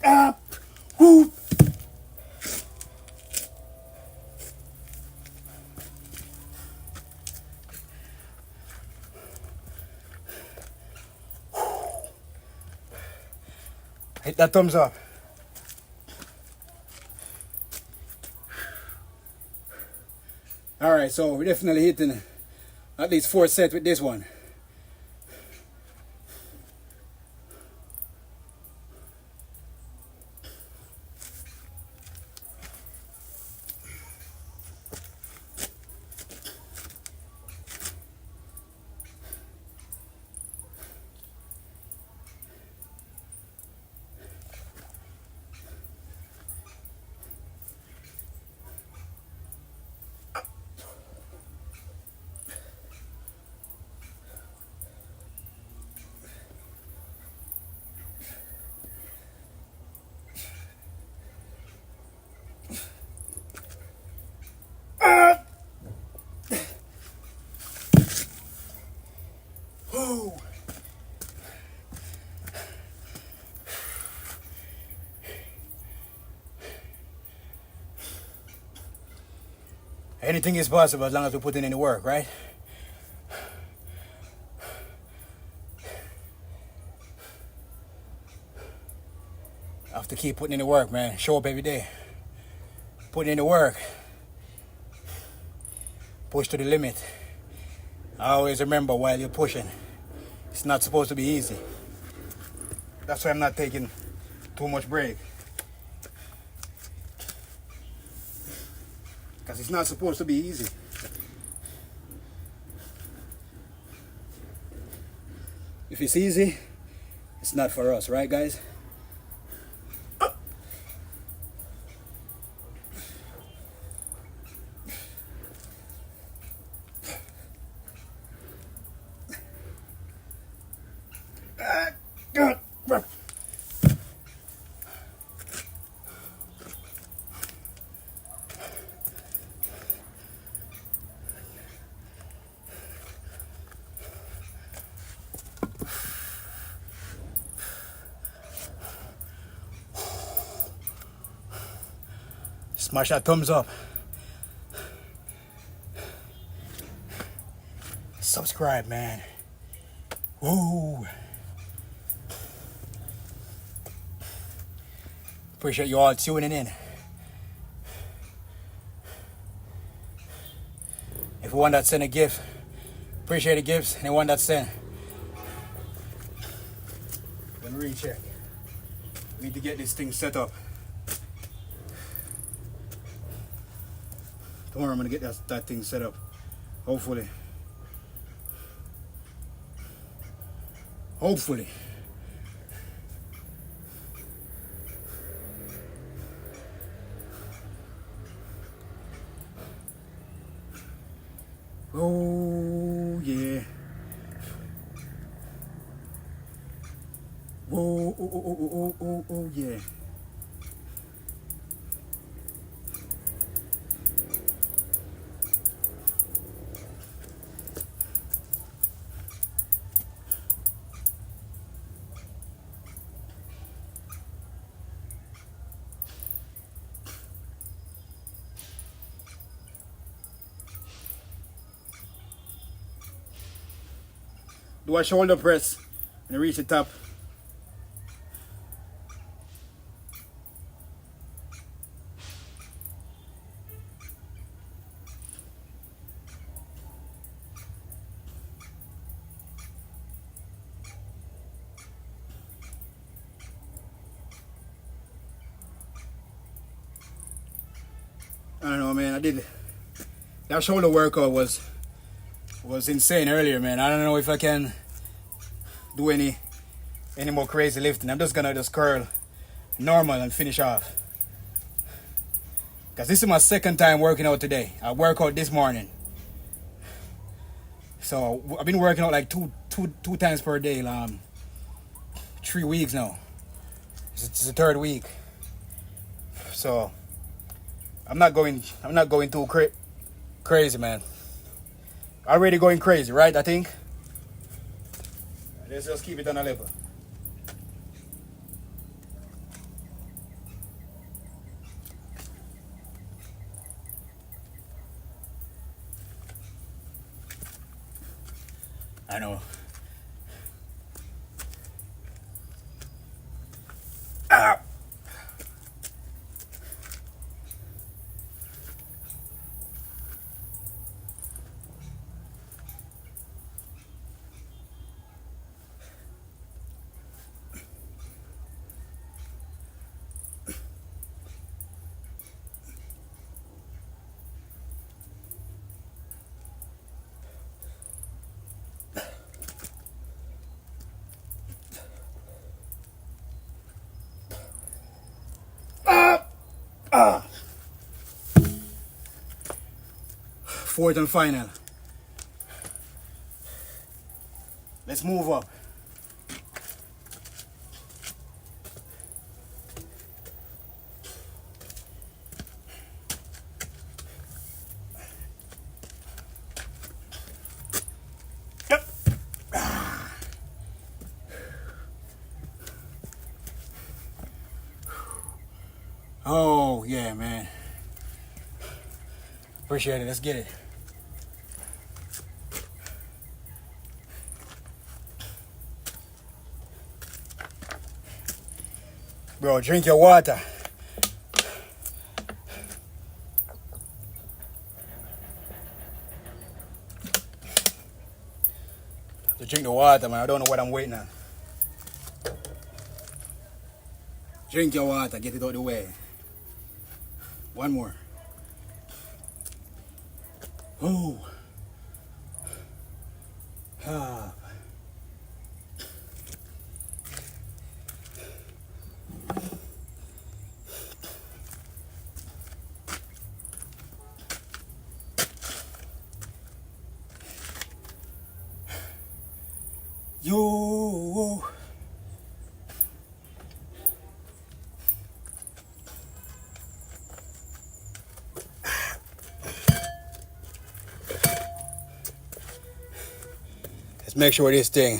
Speaker 1: Up. Whoop. Hit that thumbs up. Alright, so we're definitely hitting at least 4 sets with this one. Anything is possible as long as we put in the work, right? I have to keep putting in the work, man. Show up every day. Putting in the work. Push to the limit. I always remember while you're pushing, it's not supposed to be easy. That's why I'm not taking too much break. Because it's not supposed to be easy. If it's easy, it's not for us, right, guys? Smash that thumbs up. Subscribe, man. Woo. Appreciate you all tuning in. Everyone that sent a gift, appreciate the gifts. Anyone that sent. Let me recheck. We need to get this thing set up. Tomorrow I'm gonna get that thing set up. Hopefully. Hopefully. Oh, yeah. Do a shoulder press and reach the top. I don't know, man. I did that shoulder workout was insane earlier, man. I don't know if I can do any more crazy lifting. I'm just gonna just curl normal and finish off. Cause this is my second time working out today. I work out this morning. So I've been working out like two times per day. 3 weeks now. It's the third week. So I'm not going too crazy, man. Already going crazy, right? I think. Let's just keep it on a level. I know. Ah. Fourth and final. Let's move up. Yep. Oh, yeah, man. Appreciate it. Let's get it. Bro, drink your water. To drink the water, man. I don't know what I'm waiting on. Drink your water. Get it out of the way. One more. Oh. Ah. Yo. Let's make sure this thing.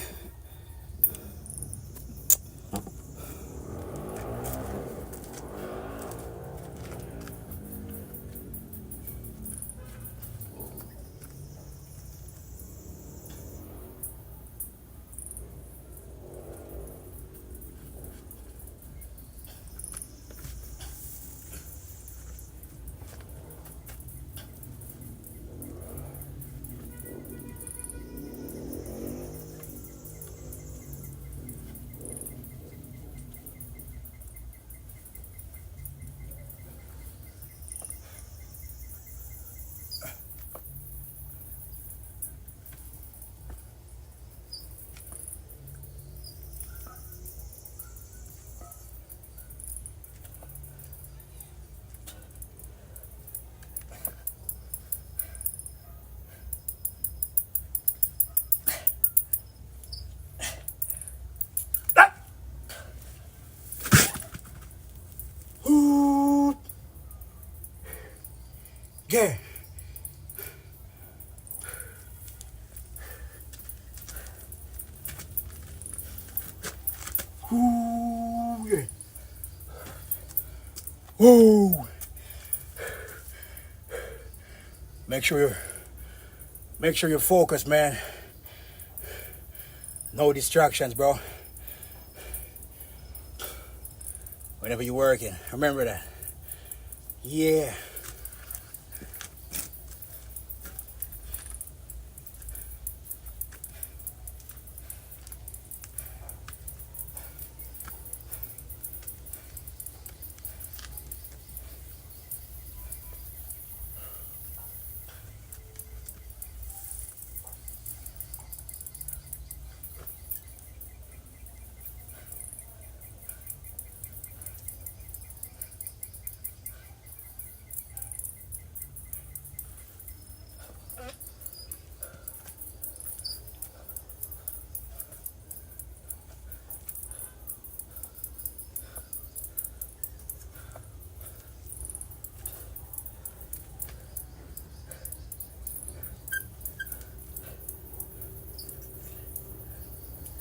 Speaker 1: Yeah. Ooh, yeah. Whoa. Make sure you're focused, man. No distractions, bro. Whenever you're working, remember that. Yeah.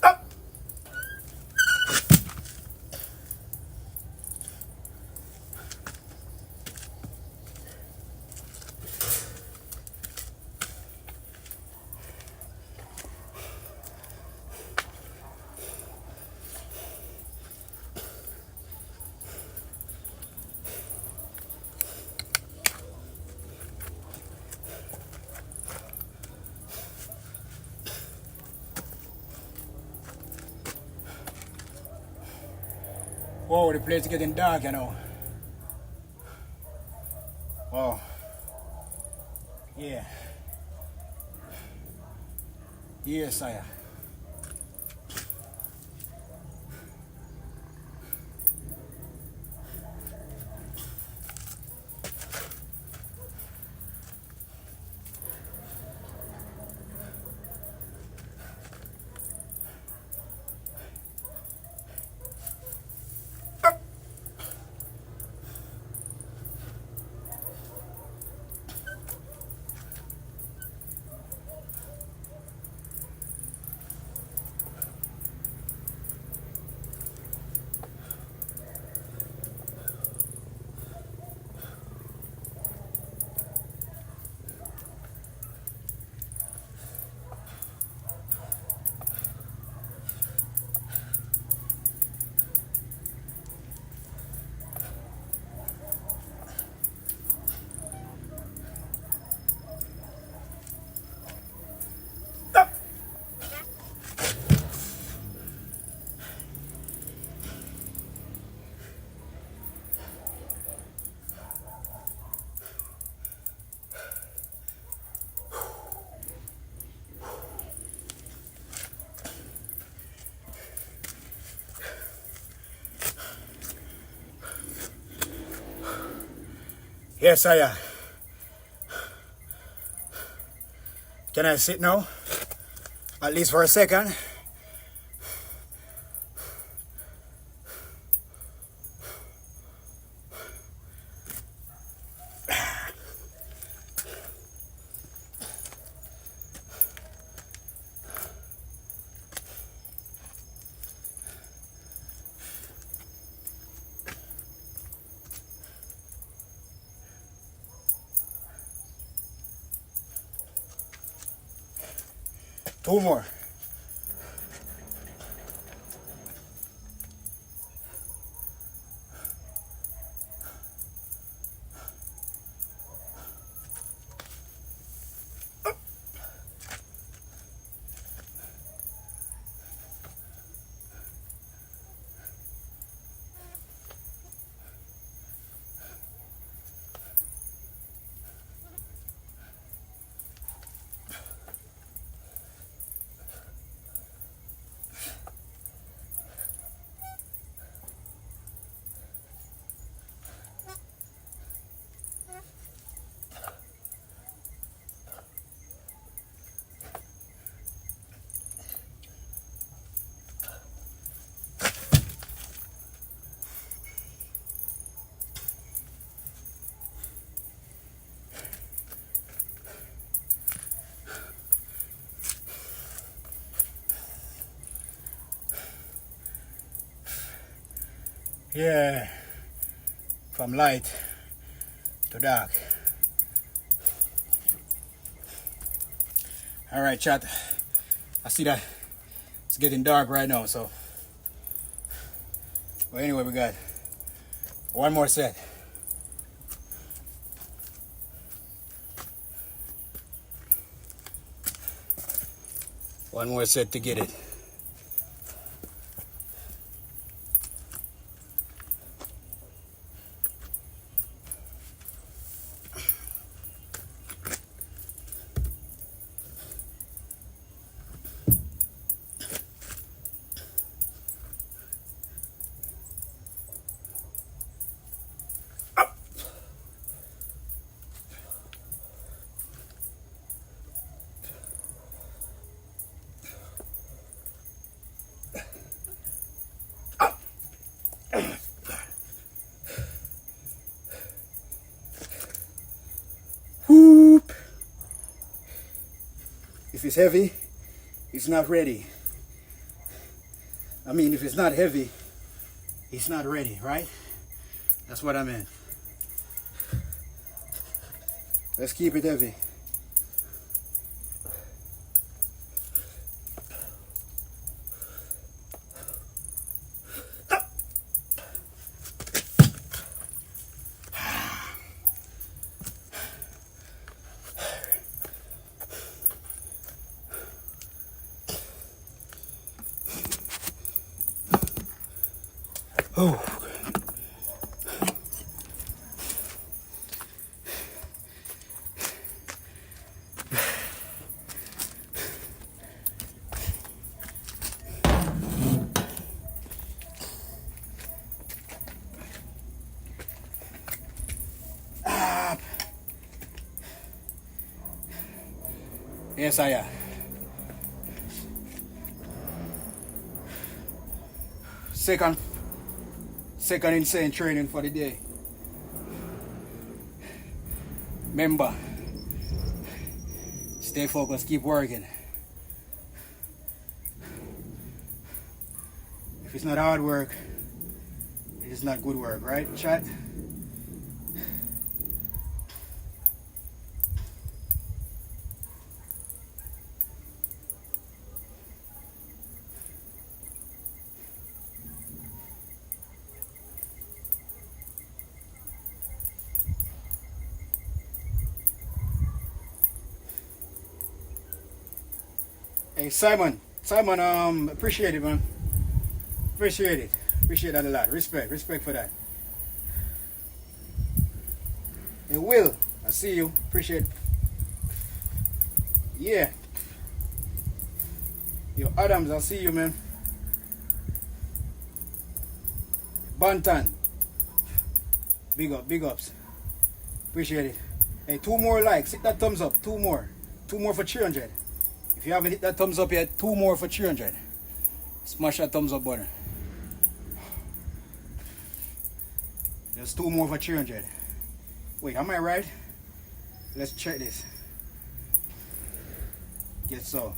Speaker 1: Up. Whoa, the place is getting dark, you know. Wow. Yeah. Yes, sire. Yes, sire. Can I sit now? At least for a second. Two more. Yeah, from light to dark. All right, chat. I see that it's getting dark right now, so. Well, anyway, we got one more set. One more set to get it. Whoop. If it's heavy, it's not ready. I mean, if it's not heavy, it's not ready, right? That's what I meant. Let's keep it heavy. Oh. Yes, I am. Second insane training for the day. Remember, stay focused, keep working. If it's not hard work, it is not good work, right, chat? Hey, Simon, appreciate it, man. Appreciate that a lot. Respect for that. Hey, Will, I see you. Appreciate it. Yeah. Yo, Adams, I see you, man. Bantan. Big ups. Appreciate it. Hey, 2 more likes. Hit that thumbs up. 2 more. 2 more for 300. If you haven't hit that thumbs up yet, 2 more for 300. Smash that thumbs up button. There's 2 more for 300. Wait, am I right? Let's check this. Guess so.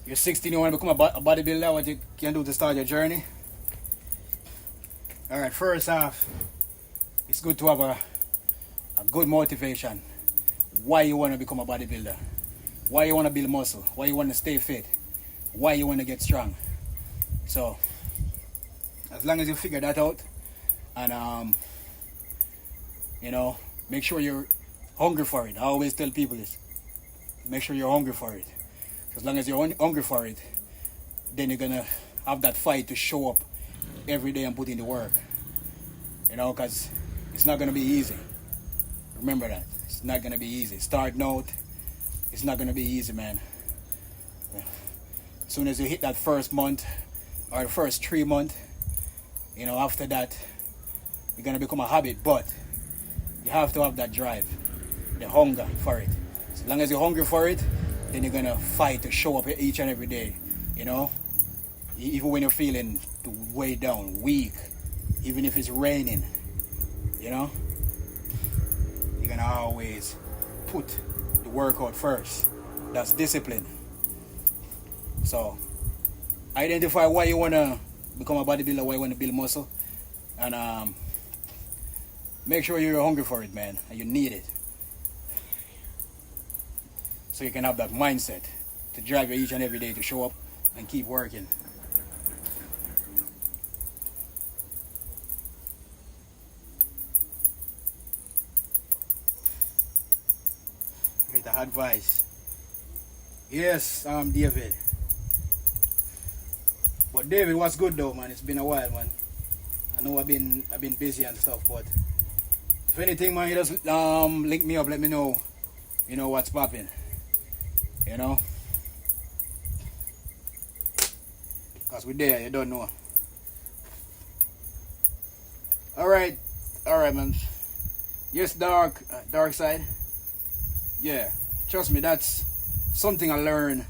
Speaker 1: You're 16, you want to become a bodybuilder, what you can do to start your journey? Alright, first off, it's good to have a good motivation. Why you want to become a bodybuilder? Why you want to build muscle? Why you want to stay fit? Why you want to get strong? So, as long as you figure that out, and you know, make sure you're hungry for it. I always tell people this. Make sure you're hungry for it. As long as you're hungry for it, then you're gonna have that fight to show up every day and put in the work. You know, because it's not gonna be easy. Remember that. It's not gonna be easy. Starting out, it's not gonna be easy, man. As soon as you hit that first month or the first 3 months, you know, after that, you're gonna become a habit. But you have to have that drive, the hunger for it. As long as you're hungry for it, then you're gonna fight to show up each and every day, you know? Even when you're feeling way down, weak, even if it's raining, You know, you're gonna always put the workout first. That's discipline. So identify why you wanna become a bodybuilder, why you wanna build muscle, and make sure you're hungry for it, man, and you need it. So you can have that mindset to drive you each and every day to show up and keep working. Great advice. Yes, David. But David, what's good though, man? It's been a while, man. I know I've been busy and stuff, but if anything, man, you just link me up, let me know. You know what's popping. You know, cause we're there. You don't know. All right, man. Yes, dark side. Yeah, trust me, that's something I learned.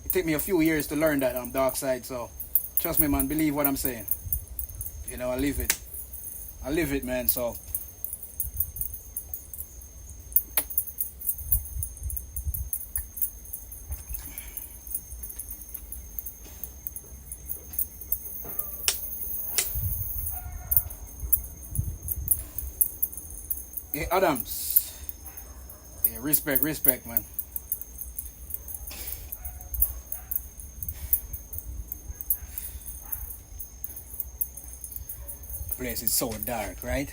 Speaker 1: It took me a few years to learn that dark side. So, trust me, man. Believe what I'm saying. You know, I live it. I live it, man. So, yeah, Adams. Yeah, respect, man. The place is so dark, right?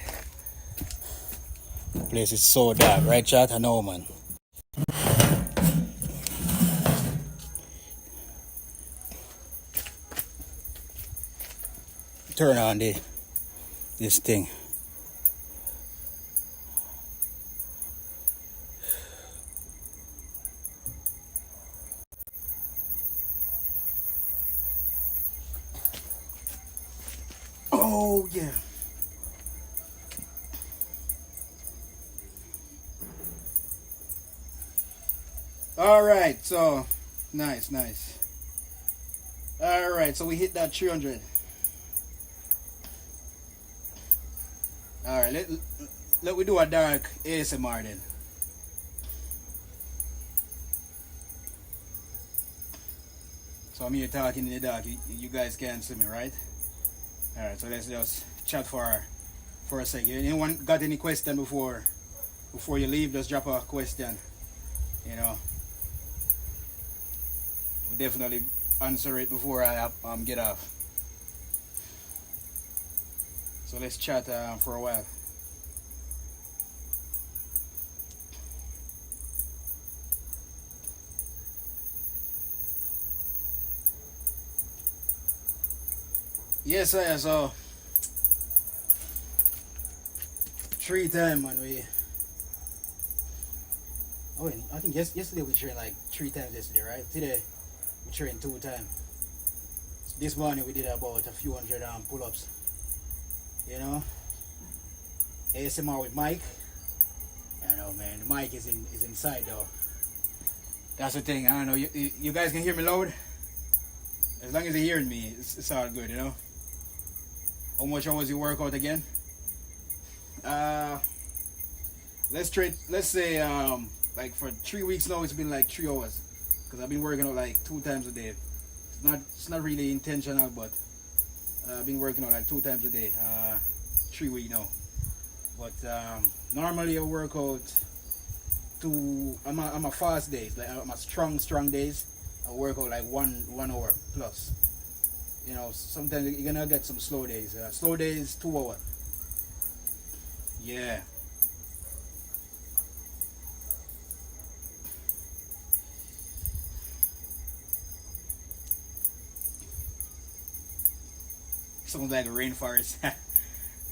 Speaker 1: The place is so dark, right, chat? I know, man. Turn on this thing. Oh yeah. All right, so nice. All right, so we hit that 300. All right, let we do a dark ASMR then. So I'm here talking in the dark. You guys can't see me, right? All right, so let's just chat for a second. Anyone got any question before you leave? Just drop a question. You know, we'll definitely answer it before I get off. So let's chat for a while. Yes, sir. So 3 times, man. I think yesterday we trained like 3 times yesterday, right? Today we trained 2 times. This morning we did about a few hundred pull-ups. You know, ASMR with Mike. I know, man. The mic is inside though. That's the thing. I don't know. You guys can hear me loud. As long as you're hearing me, it's all good. You know. How much hours you work out again? Let's say like for 3 weeks now it's been like 3 hours because I've been working out like 2 times a day. It's not really intentional, but I've been working out like 2 times a day. 3 weeks now. But normally I work out I'm a fast days, like I'm a strong days. I work out like 1 hour plus. You know, sometimes you're gonna get some slow days. Slow days 2 hours. Yeah. Sounds like a rainforest.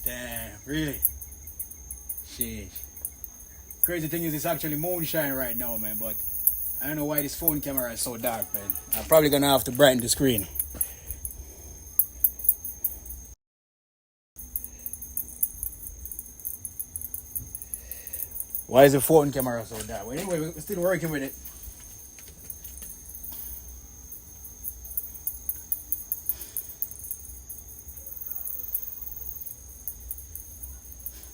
Speaker 1: Damn, really? Sheesh. Crazy thing is it's actually moonshine right now, man, but I don't know why this phone camera is so dark, man. I'm probably gonna have to brighten the screen. Why is the phone camera so dark? Well, anyway, we're still working with it.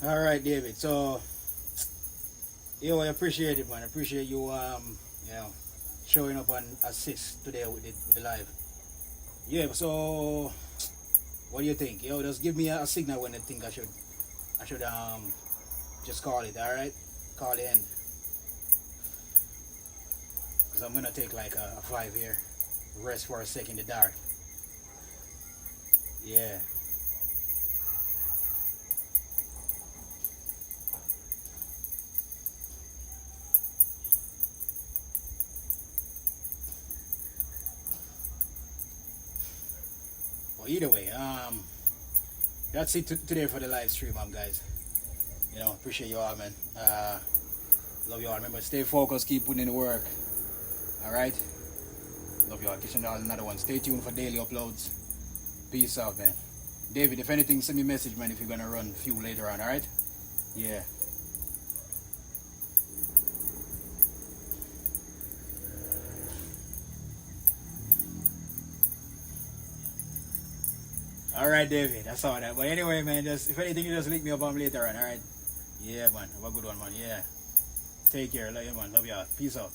Speaker 1: All right, David. So, yo, I appreciate it, man. I appreciate you, you know, showing up and assist today with the live. Yeah. So, what do you think? Yo, just give me a signal when you think I should just call it. All right, call the end. Cause I'm gonna take like a 5 year rest for a sec in the dark. Yeah. Well, either way, that's it today for the live stream, guys. You know, appreciate you all, man. Love you all. Remember, stay focused, keep putting in the work. All right. Love you all. Catch you all another one. Stay tuned for daily uploads. Peace out, man. David, if anything, send me a message, man. If you're gonna run a few later on, all right? Yeah. All right, David. I saw that. But anyway, man, just if anything, you just link me up on later on. All right. Yeah, man. Have a good one, man. Yeah. Take care. Love you, man. Love you all. Peace out.